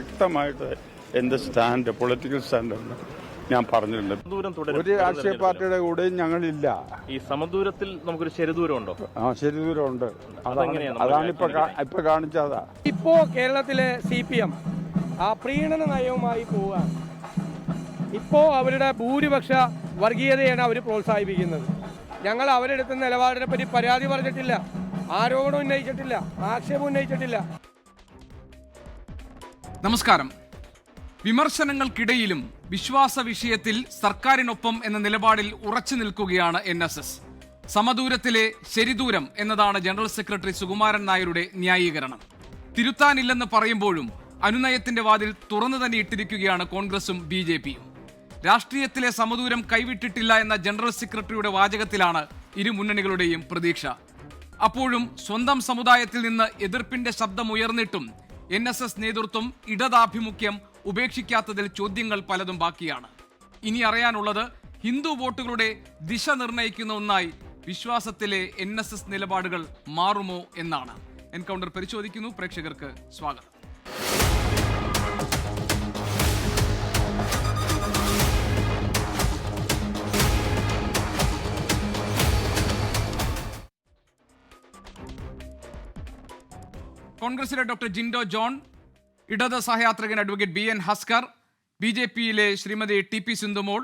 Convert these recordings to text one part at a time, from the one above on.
വ്യക്തമായിട്ട് എൻ്റെ stand, political സ്റ്റാൻഡാണ് ഞാൻ പറഞ്ഞിട്ടുണ്ട്. ഒരു രാഷ്ട്രീയ പാർട്ടിയുടെ കൂടെ ഞങ്ങളില്ല. ഈ സമദൂരത്തിൽ നമുക്കൊരു ശരിദൂരം ഉണ്ടോ? ശരിദൂരം ഉണ്ട്. അതാണ് ഇപ്പൊ കാണിച്ചതാ. ഇപ്പോ കേരളത്തിലെ CPM ആ പ്രീണന നയവുമായി പോവുകയാണ്. ഇപ്പോ അവരുടെ ഭൂരിപക്ഷ വർഗീയതയാണ് അവർ പ്രോത്സാഹിപ്പിക്കുന്നത്. ഞങ്ങൾ അവരെടുത്ത നിലപാടിനെ പറ്റി പരാതി പറഞ്ഞിട്ടില്ല, ആരോപണം ഉന്നയിച്ചിട്ടില്ല, ആക്ഷേപം ഉന്നയിച്ചിട്ടില്ല. നമസ്കാരം. വിമർശനങ്ങൾക്കിടയിലും വിശ്വാസ വിഷയത്തിൽ സർക്കാരിനൊപ്പം എന്ന നിലപാടിൽ ഉറച്ചു നിൽക്കുകയാണ് NSS. സമദൂരത്തിലെ ശരിദൂരം എന്നതാണ് ജനറൽ സെക്രട്ടറി സുകുമാരൻ നായരുടെ ന്യായീകരണം. തിരുത്താനില്ലെന്ന് പറയുമ്പോഴും അനുനയത്തിന്റെ വാതിൽ തുറന്നു തന്നെ ഇട്ടിരിക്കുകയാണ് കോൺഗ്രസും BJPയും. രാഷ്ട്രീയത്തിലെ സമദൂരം കൈവിട്ടിട്ടില്ല എന്ന ജനറൽ സെക്രട്ടറിയുടെ വാചകത്തിലാണ് ഇരു മുന്നണികളുടെയും പ്രതീക്ഷ. അപ്പോഴും സ്വന്തം സമുദായത്തിൽ നിന്ന് എതിർപ്പിന്റെ ശബ്ദമുയർന്നിട്ടും NSS നേതൃത്വം ഇടതാഭിമുഖ്യം ഉപേക്ഷിക്കാത്തതിൽ ചോദ്യങ്ങൾ പലതും ബാക്കിയാണ്. ഇനി അറിയാനുള്ളത് ഹിന്ദു വോട്ടുകളുടെ ദിശ നിർണ്ണയിക്കുന്ന ഒന്നായി വിശ്വാസത്തിലെ NSS നിലപാടുകൾ മാറുമോ എന്നാണ്. എൻകൗണ്ടർ പരിശോധിക്കുന്നു. പ്രേക്ഷകർക്ക് സ്വാഗതം. കോൺഗ്രസിലെ ഡോക്ടർ ജിൻഡോ ജോൺ, ഇടത് സഹയാത്രികൻ അഡ്വക്കേറ്റ് BN ഹസ്കർ, BJPയിലെ ശ്രീമതി TP സിന്ധുമോൾ,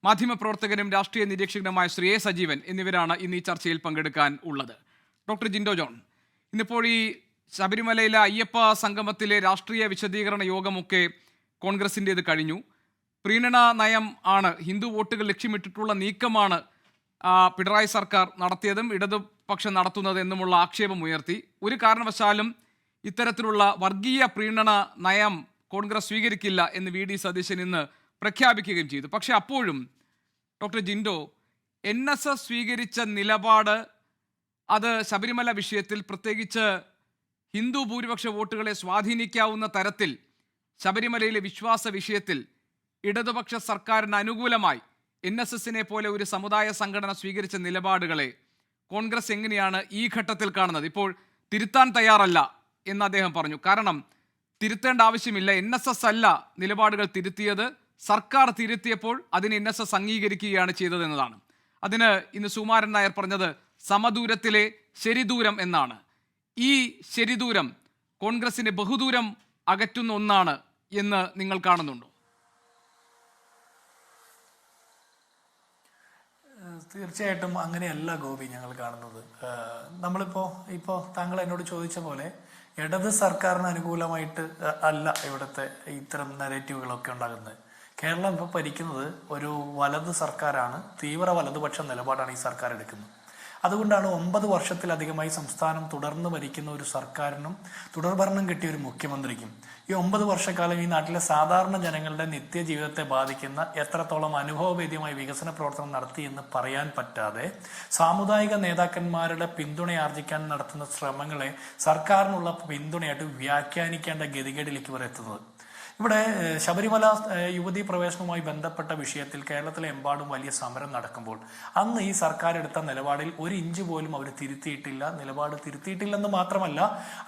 മാധ്യമപ്രവർത്തകനും രാഷ്ട്രീയ നിരീക്ഷകനുമായ ശ്രീ A സജീവൻ എന്നിവരാണ് ഇന്ന് ഈ ചർച്ചയിൽ പങ്കെടുക്കാൻ ഉള്ളത്. ഡോക്ടർ ജിൻഡോ ജോൺ, ഇന്നിപ്പോൾ ഈ ശബരിമലയിലെ അയ്യപ്പ സംഗമത്തിലെ രാഷ്ട്രീയ വിശദീകരണ യോഗമൊക്കെ കോൺഗ്രസിൻ്റേത് കഴിഞ്ഞു. പ്രീണന നയം ആണ്, ഹിന്ദു വോട്ടുകൾ ലക്ഷ്യമിട്ടിട്ടുള്ള നീക്കമാണ് പിണറായി സർക്കാർ നടത്തിയതും ഇടതുപക്ഷം നടത്തുന്നത് എന്നുമുള്ള ആക്ഷേപം ഉയർത്തി. ഒരു കാരണവശാലും ഇത്തരത്തിലുള്ള വർഗീയ പ്രീണന നയം കോൺഗ്രസ് സ്വീകരിക്കില്ല എന്ന് VD സതീശൻ ഇന്ന് പ്രഖ്യാപിക്കുകയും ചെയ്തു. പക്ഷെ അപ്പോഴും ഡോക്ടർ ജിൻഡോ, NSS സ്വീകരിച്ച നിലപാട് അത് ശബരിമല വിഷയത്തിൽ പ്രത്യേകിച്ച് ഹിന്ദു ഭൂരിപക്ഷ വോട്ടുകളെ സ്വാധീനിക്കാവുന്ന തരത്തിൽ ശബരിമലയിലെ വിശ്വാസ വിഷയത്തിൽ ഇടതുപക്ഷ സർക്കാരിന് അനുകൂലമായി NSSനെ പോലെ ഒരു സമുദായ സംഘടന സ്വീകരിച്ച നിലപാടുകളെ കോൺഗ്രസ് എങ്ങനെയാണ് ഈ ഘട്ടത്തിൽ കാണുന്നത്? ഇപ്പോൾ തിരുത്താൻ തയ്യാറല്ല എന്ന് അദ്ദേഹം പറഞ്ഞു. കാരണം തിരുത്തേണ്ട ആവശ്യമില്ല, NSS അല്ല നിലപാടുകൾ തിരുത്തിയത്, സർക്കാർ തിരുത്തിയപ്പോൾ അതിന് NSS അംഗീകരിക്കുകയാണ് ചെയ്തതെന്നതാണ്. അതിന് ഇന്ന് സുകുമാരൻ നായർ പറഞ്ഞത് സമദൂരത്തിലെ ശരിദൂരം എന്നാണ്. ഈ ശരിദൂരം കോൺഗ്രസിനെ ബഹുദൂരം അകറ്റുന്ന ഒന്നാണ് എന്ന് നിങ്ങൾ കാണുന്നുണ്ടോ? തീർച്ചയായിട്ടും അങ്ങനെയല്ല ഗോപി ഞങ്ങൾ കാണുന്നത്. ഇപ്പോൾ താങ്കൾ എന്നോട് ചോദിച്ച പോലെ ഇടത് സർക്കാരിന് അനുകൂലമായിട്ട് അല്ല ഇവിടുത്തെ ഇത്തരം നെഗറ്റീവുകളൊക്കെ ഉണ്ടാകുന്നത്. കേരളം ഇപ്പോൾ ഭരിക്കുന്നത് ഒരു വലത് സർക്കാരാണ്, തീവ്ര വലതുപക്ഷ നിലപാടാണ് ഈ സർക്കാർ എടുക്കുന്നത്. അതുകൊണ്ടാണ് 9 വർഷത്തിലധികമായി സംസ്ഥാനം തുടർന്ന് ഭരിക്കുന്ന ഒരു സർക്കാരിനും തുടർഭരണം കിട്ടിയ ഒരു മുഖ്യമന്ത്രിക്കും ഈ 9 വർഷക്കാലം ഈ നാട്ടിലെ സാധാരണ ജനങ്ങളുടെ നിത്യജീവിതത്തെ ബാധിക്കുന്ന എത്രത്തോളം അനുഭവവേദ്യമായ വികസന പ്രവർത്തനം നടത്തി എന്ന് പറയാൻ പറ്റാതെ സാമുദായിക നേതാക്കന്മാരുടെ പിന്തുണയാർജിക്കാൻ നടത്തുന്ന ശ്രമങ്ങളെ സർക്കാരിനുള്ള പിന്തുണയായിട്ട് വ്യാഖ്യാനിക്കേണ്ട ഗതികേടിലേക്ക് ഇവർ എത്തുന്നത്. ഇവിടെ ശബരിമല യുവതീ പ്രവേശനവുമായി ബന്ധപ്പെട്ട വിഷയത്തിൽ കേരളത്തിലെ എമ്പാടും വലിയ സമരം നടക്കുമ്പോൾ അന്ന് ഈ സർക്കാർ എടുത്ത നിലപാടിൽ 1 ഇഞ്ച് പോലും അവർ നിലപാട് തിരുത്തിയിട്ടില്ലെന്ന് മാത്രമല്ല,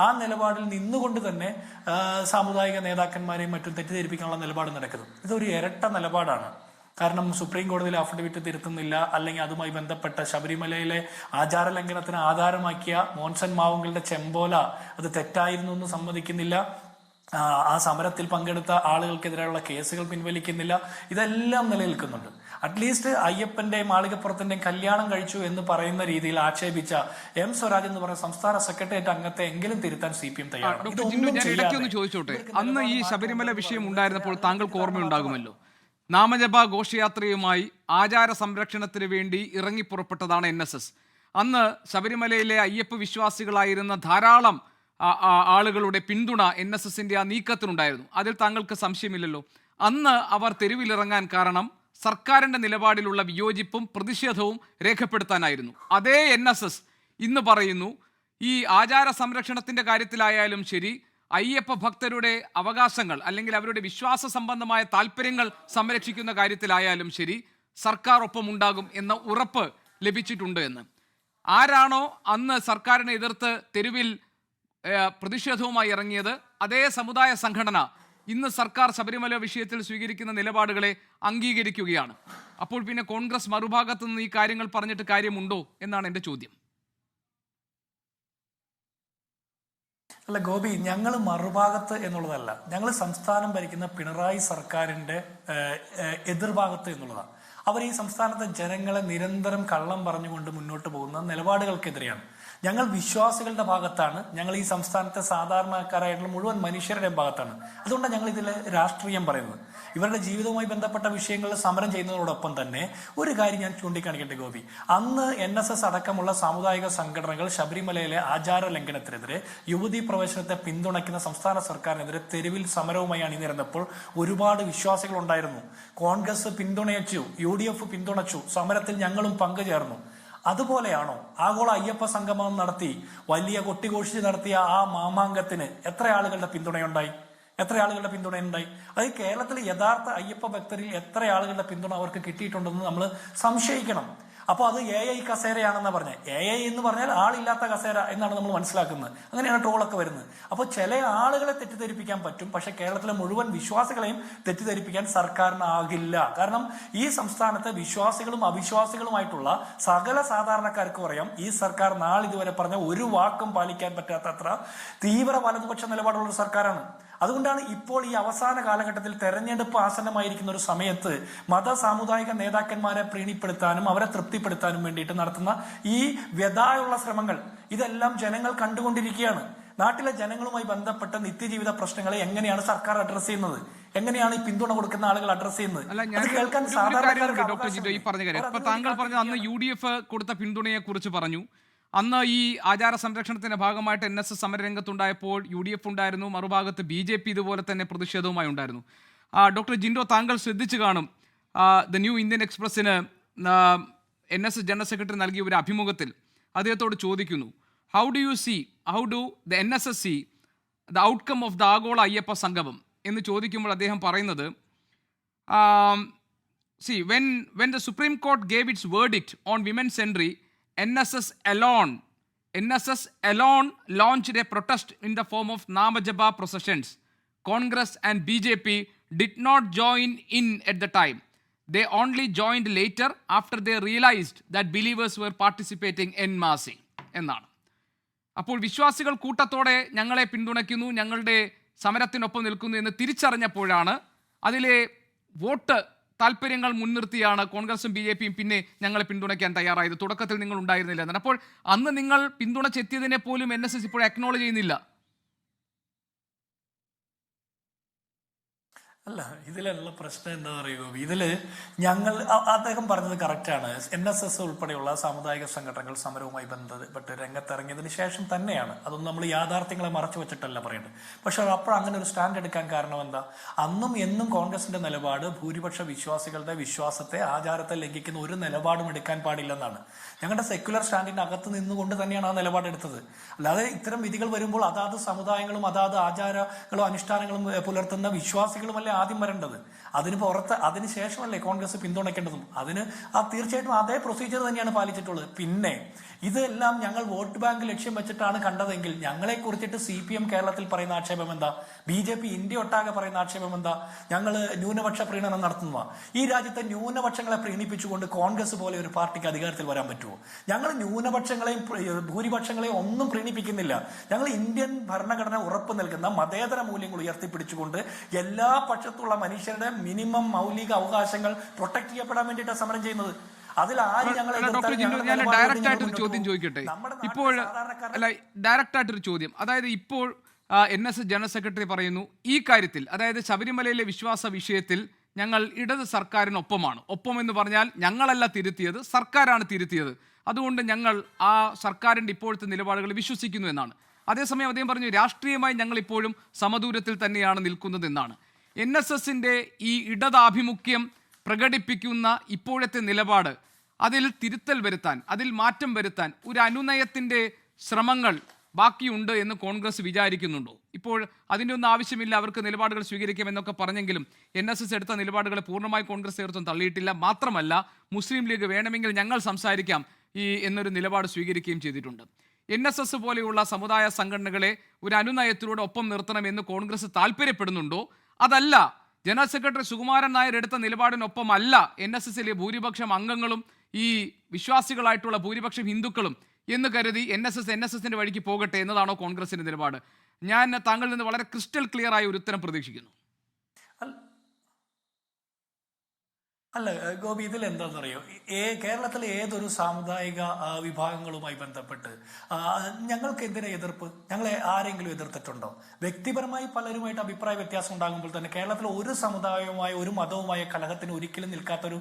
ആ നിലപാടിൽ നിന്നുകൊണ്ട് തന്നെ സാമുദായിക നേതാക്കന്മാരെയും മറ്റും തെറ്റിദ്ധരിപ്പിക്കാനുള്ള നിലപാട് നടക്കുന്നത്. ഇതൊരു ഇരട്ട നിലപാടാണ്. കാരണം സുപ്രീം കോടതിയിൽ അഫിഡവിറ്റ് തിരുത്തുന്നില്ല, അല്ലെങ്കിൽ അതുമായി ബന്ധപ്പെട്ട ശബരിമലയിലെ ആചാര ലംഘനത്തിന് ആധാരമാക്കിയ മോൻസൺ മാവുങ്കലിന്റെ ചെമ്പോല അത് തെറ്റായിരുന്നു എന്ന് സമ്മതിക്കുന്നില്ല, ആ സമരത്തിൽ പങ്കെടുത്ത ആളുകൾക്കെതിരെയുള്ള കേസുകൾ പിൻവലിക്കുന്നില്ല. ഇതെല്ലാം നിലനിൽക്കുന്നുണ്ട്. അറ്റ്ലീസ്റ്റ് അയ്യപ്പന്റെ മാളികപ്പുറത്തിന്റെയും കല്യാണം കഴിച്ചു എന്ന് പറയുന്ന രീതിയിൽ ആക്ഷേപിച്ച M സ്വരാജ് എന്ന് പറയുന്ന സംസ്ഥാന സെക്രട്ടേറിയറ്റ് അംഗത്തെ എങ്കിലും തിരുത്താൻ CPM തയ്യാറാണ്. ചോദിച്ചോട്ടെ, അന്ന് ഈ ശബരിമല വിഷയം ഉണ്ടായിരുന്നപ്പോൾ താങ്കൾക്ക് ഓർമ്മയുണ്ടാകുമല്ലോ, നാമജപ ഘോഷയാത്രയുമായി ആചാര സംരക്ഷണത്തിന് വേണ്ടി ഇറങ്ങിപ്പുറപ്പെട്ടതാണ് NSS. അന്ന് ശബരിമലയിലെ അയ്യപ്പ വിശ്വാസികളായിരുന്ന ധാരാളം ആളുകളുടെ പിന്തുണ NSSന്റെ ആ നീക്കത്തിനുണ്ടായിരുന്നു. അതിൽ താങ്കൾക്ക് സംശയമില്ലല്ലോ. അന്ന് അവർ തെരുവിലിറങ്ങാൻ കാരണം സർക്കാരിന്റെ നിലപാടിലുള്ള വിയോജിപ്പും പ്രതിഷേധവും രേഖപ്പെടുത്താനായിരുന്നു. അതേ NSS ഇന്ന് പറയുന്നു ഈ ആചാര സംരക്ഷണത്തിന്റെ കാര്യത്തിലായാലും ശരി, അയ്യപ്പ ഭക്തരുടെ അവകാശങ്ങൾ അല്ലെങ്കിൽ അവരുടെ വിശ്വാസ സംബന്ധമായ താല്പര്യങ്ങൾ സംരക്ഷിക്കുന്ന കാര്യത്തിലായാലും ശരി, സർക്കാർ ഒപ്പം ഉണ്ടാകും എന്ന ഉറപ്പ് ലഭിച്ചിട്ടുണ്ട് എന്ന്. ആരാണോ അന്ന് സർക്കാരിനെ എതിർത്ത് തെരുവിൽ പ്രതിഷേധവുമായി ഇറങ്ങിയത്, അതേ സമുദായ സംഘടന ഇന്ന് സർക്കാർ ശബരിമല വിഷയത്തിൽ സ്വീകരിക്കുന്ന നിലപാടുകളെ അംഗീകരിക്കുകയാണ്. അപ്പോൾ പിന്നെ കോൺഗ്രസ് മറുഭാഗത്ത് നിന്ന് ഈ കാര്യങ്ങൾ പറഞ്ഞിട്ട് കാര്യമുണ്ടോ എന്നാണ് എൻ്റെ ചോദ്യം. അല്ല ഗോപി, ഞങ്ങൾ മറുഭാഗത്ത് എന്നുള്ളതല്ല, ഞങ്ങൾ സംസ്ഥാനം ഭരിക്കുന്ന പിണറായി സർക്കാരിന്റെ എതിർഭാഗത്ത് എന്നുള്ളതാണ്. അവർ ഈ സംസ്ഥാനത്തെ ജനങ്ങളെ നിരന്തരം കള്ളം പറഞ്ഞുകൊണ്ട് മുന്നോട്ട് പോകുന്ന നിലപാടുകൾക്കെതിരെയാണ്. ഞങ്ങൾ വിശ്വാസികളുടെ ഭാഗത്താണ്, ഞങ്ങൾ ഈ സംസ്ഥാനത്തെ സാധാരണക്കാരായിട്ടുള്ള മുഴുവൻ മനുഷ്യരുടെ ഭാഗത്താണ്. അതുകൊണ്ടാണ് ഞങ്ങൾ ഇതിലെ രാഷ്ട്രീയം പറയുന്നത്. ഇവരുടെ ജീവിതവുമായി ബന്ധപ്പെട്ട വിഷയങ്ങളിൽ സമരം ചെയ്യുന്നതോടൊപ്പം തന്നെ ഒരു കാര്യം ഞാൻ ചൂണ്ടിക്കാണിക്കട്ടെ ഗോപി. അന്ന് NSS അടക്കമുള്ള സാമുദായിക സംഘടനകൾ ശബരിമലയിലെ ആചാര ലംഘനത്തിനെതിരെ, യുവതീ പ്രവേശനത്തെ പിന്തുണയ്ക്കുന്ന സംസ്ഥാന സർക്കാരിനെതിരെ തെരുവിൽ സമരവുമായി അണിനിരന്നപ്പോൾ ഒരുപാട് വിശ്വാസികൾ ഉണ്ടായിരുന്നു. കോൺഗ്രസ് പിന്തുണച്ചു, UDF പിന്തുണച്ചു, സമരത്തിൽ ഞങ്ങളും പങ്കുചേർന്നു. അതുപോലെയാണോ ആഗോള അയ്യപ്പ സംഗമം നടത്തി വലിയ കൊട്ടിഘോഷിച്ച് നടത്തിയ ആ മാമാങ്കത്തിന് എത്ര ആളുകളുടെ പിന്തുണയുണ്ടായി? അത് കേരളത്തിലെ യഥാർത്ഥ അയ്യപ്പ ഭക്തരിൽ എത്ര ആളുകളുടെ പിന്തുണ അവർക്ക് കിട്ടിയിട്ടുണ്ടെന്ന് നമ്മൾ സംശയിക്കണം. അപ്പോൾ അത് AI കസേരയാണെന്നാണ് പറഞ്ഞത്. AI എന്ന് പറഞ്ഞാൽ ആളില്ലാത്ത കസേര എന്നാണ് നമ്മൾ മനസ്സിലാക്കുന്നത്. അങ്ങനെയാണ് ട്രോളൊക്കെ വരുന്നത്. അപ്പോൾ ചില ആളുകളെ തെറ്റിദ്ധരിപ്പിക്കാൻ പറ്റും, പക്ഷെ കേരളത്തിലെ മുഴുവൻ വിശ്വാസികളെയും തെറ്റിദ്ധരിപ്പിക്കാൻ സർക്കാരിനാകില്ല. കാരണം ഈ സംസ്ഥാനത്തെ വിശ്വാസികളും അവിശ്വാസികളുമായിട്ടുള്ള സകല സാധാരണക്കാർക്കും അറിയാം, ഈ സർക്കാർ നാളിതുവരെ പറഞ്ഞ ഒരു വാക്കും പാലിക്കാൻ പറ്റാത്തത്ര തീവ്ര വലതുപക്ഷ നിലപാടുള്ള ഒരു സർക്കാരാണ്. അതുകൊണ്ടാണ് ഇപ്പോൾ ഈ അവസാന കാലഘട്ടത്തിൽ തെരഞ്ഞെടുപ്പ് ആസന്നമായിരിക്കുന്ന ഒരു സമയത്ത് മത സാമുദായിക നേതാക്കന്മാരെ പ്രീണിപ്പെടുത്താനും അവരെ തൃപ്തിപ്പെടുത്താനും വേണ്ടിയിട്ട് നടത്തുന്ന ഈ വ്യഥായുള്ള ശ്രമങ്ങൾ ഇതെല്ലാം ജനങ്ങൾ കണ്ടുകൊണ്ടിരിക്കുകയാണ്. നാട്ടിലെ ജനങ്ങളുമായി ബന്ധപ്പെട്ട നിത്യജീവിത പ്രശ്നങ്ങളെ എങ്ങനെയാണ് സർക്കാർ അഡ്രസ് ചെയ്യുന്നത്, എങ്ങനെയാണ് ഈ പിന്തുണ കൊടുക്കുന്ന ആളുകൾ അഡ്രസ് ചെയ്യുന്നത്? അത് കേൾക്കാൻ ഡോക്ടർ ജിൻഡോ ഈ പറഞ്ഞ കാര്യം ഇപ്പൊ താങ്കൾ പറഞ്ഞ അന്ന് UDF കൊടുത്ത പിന്തുണയെ കുറിച്ച് പറഞ്ഞു. അന്ന് ഈ ആചാര സംരക്ഷണത്തിന്റെ ഭാഗമായിട്ട് NSS സമരരംഗത്തുണ്ടായപ്പോൾ UDF ഉണ്ടായിരുന്നു, മറുഭാഗത്ത് BJP ഇതുപോലെ തന്നെ പ്രതിഷേധവുമായി ഉണ്ടായിരുന്നു. ഡോക്ടർ ജിൻഡോ, താങ്കൾ ശ്രദ്ധിച്ചു കാണും, ദ ന്യൂ ഇന്ത്യൻ എക്സ്പ്രസിന് NSS ജനറൽ സെക്രട്ടറി നൽകിയ ഒരു അഭിമുഖത്തിൽ അദ്ദേഹത്തോട് ചോദിക്കുന്നു, how do the NSS see the outcome of the ആഗോള അയ്യപ്പ സംഗമം എന്ന് ചോദിക്കുമ്പോൾ അദ്ദേഹം പറയുന്നത്, when the Supreme Court gave its verdict on women's entry, NSS alone launched a protest in the form of Namajapa processions. Congress and BJP did not join in at the time. They only joined later after they realized that believers were participating en masse എന്നാണ്. അപ്പോൾ വിശ്വാസികൾ കൂട്ടത്തോടെ ഞങ്ങളെ പിന്തുണയ്ക്കുന്നു, ഞങ്ങളുടെ സമരത്തിനൊപ്പം നിൽക്കുന്നു എന്ന് തിരിച്ചറിഞ്ഞപ്പോഴാണ് അതിലെ വോട്ട് താല്പര്യങ്ങൾ മുൻനിർത്തിയാണ് കോൺഗ്രസും BJPയും പിന്നെ ഞങ്ങളെ പിന്തുണയ്ക്കാൻ തയ്യാറായത്. തുടക്കത്തിൽ നിങ്ങൾ ഉണ്ടായിരുന്നില്ല എന്നാണ്. അപ്പോൾ അന്ന് നിങ്ങൾ പിന്തുണച്ചെത്തിയതിനെ പോലും NSS ഇപ്പോൾ അക്നോളജ് ചെയ്യുന്നില്ല. അല്ല, ഇതിലുള്ള പ്രശ്നം എന്താ പറയുക, ഇതില് ഞങ്ങൾ അദ്ദേഹം പറഞ്ഞത് കറക്റ്റാണ്. NSS ഉൾപ്പെടെയുള്ള സാമുദായിക സംഘടനകൾ സമരവുമായി ബന്ധപ്പെട്ട് രംഗത്തിറങ്ങിയതിന് ശേഷം തന്നെയാണ്. അതൊന്നും നമ്മൾ യാഥാർത്ഥ്യങ്ങളെ മറച്ചു വെച്ചിട്ടല്ല പറയുന്നത്. പക്ഷെ അപ്പോൾ അങ്ങനെ ഒരു സ്റ്റാൻഡ് എടുക്കാൻ കാരണം എന്താ? അന്നും എന്നും കോൺഗ്രസിന്റെ നിലപാട് ഭൂരിപക്ഷ വിശ്വാസികളുടെ വിശ്വാസത്തെ, ആചാരത്തെ ലംഘിക്കുന്ന ഒരു നിലപാടും എടുക്കാൻ പാടില്ലെന്നാണ്. ഞങ്ങളുടെ സെക്യുലർ സ്റ്റാൻഡിന്റെ അകത്ത് നിന്നുകൊണ്ട് തന്നെയാണ് ആ നിലപാടെടുത്തത്. അല്ലാതെ ഇത്തരം വിധികൾ വരുമ്പോൾ അതാത് സമുദായങ്ങളും അതാത് ആചാരങ്ങളും അനുഷ്ഠാനങ്ങളും പുലർത്തുന്ന വിശ്വാസികളുമല്ലേ ആദ്യം വരേണ്ടത്. അതിന് ശേഷമല്ലേ കോൺഗ്രസ് പിന്തുണയ്ക്കേണ്ടതും. അതിന് തീർച്ചയായിട്ടും അതേ പ്രൊസീജിയർ തന്നെയാണ് പാലിച്ചിട്ടുള്ളത്. പിന്നെ ഇതെല്ലാം ഞങ്ങൾ വോട്ട് ബാങ്ക് ലക്ഷ്യം വെച്ചിട്ടാണ് കണ്ടതെങ്കിൽ ഞങ്ങളെ കുറിച്ചിട്ട് CPM കേരളത്തിൽ പറയുന്ന ആക്ഷേപം എന്താ? BJP ഇന്ത്യ ഒട്ടാകെ പറയുന്ന ആക്ഷേപം എന്താ? ഞങ്ങൾ ന്യൂനപക്ഷ പ്രീണനം നടത്തുന്ന ഈ രാജ്യത്തെ ന്യൂനപക്ഷങ്ങളെ പ്രീണിപ്പിച്ചുകൊണ്ട് കോൺഗ്രസ് പോലെ ഒരു പാർട്ടിക്ക് അധികാരത്തിൽ വരാൻ പറ്റുമോ? ഞങ്ങൾ ന്യൂനപക്ഷങ്ങളെയും ഭൂരിപക്ഷങ്ങളെയും ഒന്നും പ്രീണിപ്പിക്കുന്നില്ല. ഞങ്ങൾ ഇന്ത്യൻ ഭരണഘടന ഉറപ്പ് നൽകുന്ന മതേതര മൂല്യങ്ങൾ ഉയർത്തിപ്പിടിച്ചുകൊണ്ട് എല്ലാ പക്ഷത്തുള്ള മനുഷ്യരുടെ മിനിമം മൗലിക അവകാശങ്ങൾ പ്രൊട്ടക്ട് ചെയ്യപ്പെടാൻ വേണ്ടിയിട്ടാണ് സമരം ചെയ്യുന്നത്. ഡോക്ടർ ജിൻഡോ, ഞാൻ ഡയറക്റ്റ് ആയിട്ടൊരു ചോദ്യം ചോദിക്കട്ടെ. ഇപ്പോൾ ഡയറക്റ്റ് ആയിട്ടൊരു ചോദ്യം, അതായത് ഇപ്പോൾ NSS ജനറൽ സെക്രട്ടറി പറയുന്നു ഈ കാര്യത്തിൽ, അതായത് ശബരിമലയിലെ വിശ്വാസ വിഷയത്തിൽ ഞങ്ങൾ ഇടത് സർക്കാരിനൊപ്പമാണ്. ഒപ്പം എന്ന് പറഞ്ഞാൽ ഞങ്ങളല്ല തിരുത്തിയത്, സർക്കാരാണ് തിരുത്തിയത്. അതുകൊണ്ട് ഞങ്ങൾ ആ സർക്കാരിൻ്റെ ഇപ്പോഴത്തെ നിലപാടുകൾ വിശ്വസിക്കുന്നു എന്നാണ്. അതേസമയം അദ്ദേഹം പറഞ്ഞു രാഷ്ട്രീയമായി ഞങ്ങൾ ഇപ്പോഴും സമദൂരത്തിൽ തന്നെയാണ് നിൽക്കുന്നത് എന്നാണ്. NSSന്റെ ഈ ഇടതാഭിമുഖ്യം പ്രകടിപ്പിക്കുന്ന ഇപ്പോഴത്തെ നിലപാട്, അതിൽ തിരുത്തൽ വരുത്താൻ, അതിൽ മാറ്റം വരുത്താൻ ഒരു അനുനയത്തിൻ്റെ ശ്രമങ്ങൾ ബാക്കിയുണ്ട് എന്ന് കോൺഗ്രസ് വിചാരിക്കുന്നുണ്ടോ? ഇപ്പോൾ അതിൻ്റെ ഒന്നും ആവശ്യമില്ല, അവർക്ക് നിലപാടുകൾ സ്വീകരിക്കാം എന്നൊക്കെ പറഞ്ഞെങ്കിലും NSS എടുത്ത നിലപാടുകളെ പൂർണ്ണമായി കോൺഗ്രസ് നേതൃത്വം തള്ളിയിട്ടില്ല. മാത്രമല്ല മുസ്ലിം ലീഗ് വേണമെങ്കിൽ ഞങ്ങൾ സംസാരിക്കാം എന്നൊരു നിലപാട് സ്വീകരിക്കുകയും ചെയ്തിട്ടുണ്ട്. NSS പോലെയുള്ള സമുദായ സംഘടനകളെ ഒരു അനുനയത്തിലൂടെ ഒപ്പം നിർത്തണമെന്ന് കോൺഗ്രസ് താല്പര്യപ്പെടുന്നുണ്ടോ? അതല്ല ജനറൽ സെക്രട്ടറി സുകുമാരൻ നായർ എടുത്ത നിലപാടിനൊപ്പമല്ല NSSലെ ഭൂരിപക്ഷം അംഗങ്ങളും ഈ വിശ്വാസികളായിട്ടുള്ള ഭൂരിപക്ഷം ഹിന്ദുക്കളും എന്ന് കരുതി NSSന്റെ വഴിക്ക് പോകട്ടെ എന്നതാണോ കോൺഗ്രസിന്റെ നിലപാട്? ഞാൻ താങ്കളിൽ നിന്ന് വളരെ ക്രിസ്റ്റൽ ക്ലിയർ ആയ ഒരു ഉത്തരം പ്രതീക്ഷിക്കുന്നു. അല്ല ഗോപി, ഇതിൽ എന്താണെന്നറിയോ, കേരളത്തിലെ ഏതൊരു സാമുദായിക വിഭാഗങ്ങളുമായി ബന്ധപ്പെട്ട് ഞങ്ങൾക്ക് എന്തിനാ എതിർപ്പ്? ഞങ്ങളെ ആരെങ്കിലും എതിർത്തിട്ടുണ്ടോ? വ്യക്തിപരമായി പലരുമായിട്ട് അഭിപ്രായ വ്യത്യാസം ഉണ്ടാകുമ്പോൾ തന്നെ കേരളത്തിലെ ഒരു സമുദായവുമായ ഒരു മതവുമായ കലഹത്തിന് ഒരിക്കലും നിൽക്കാത്തൊരു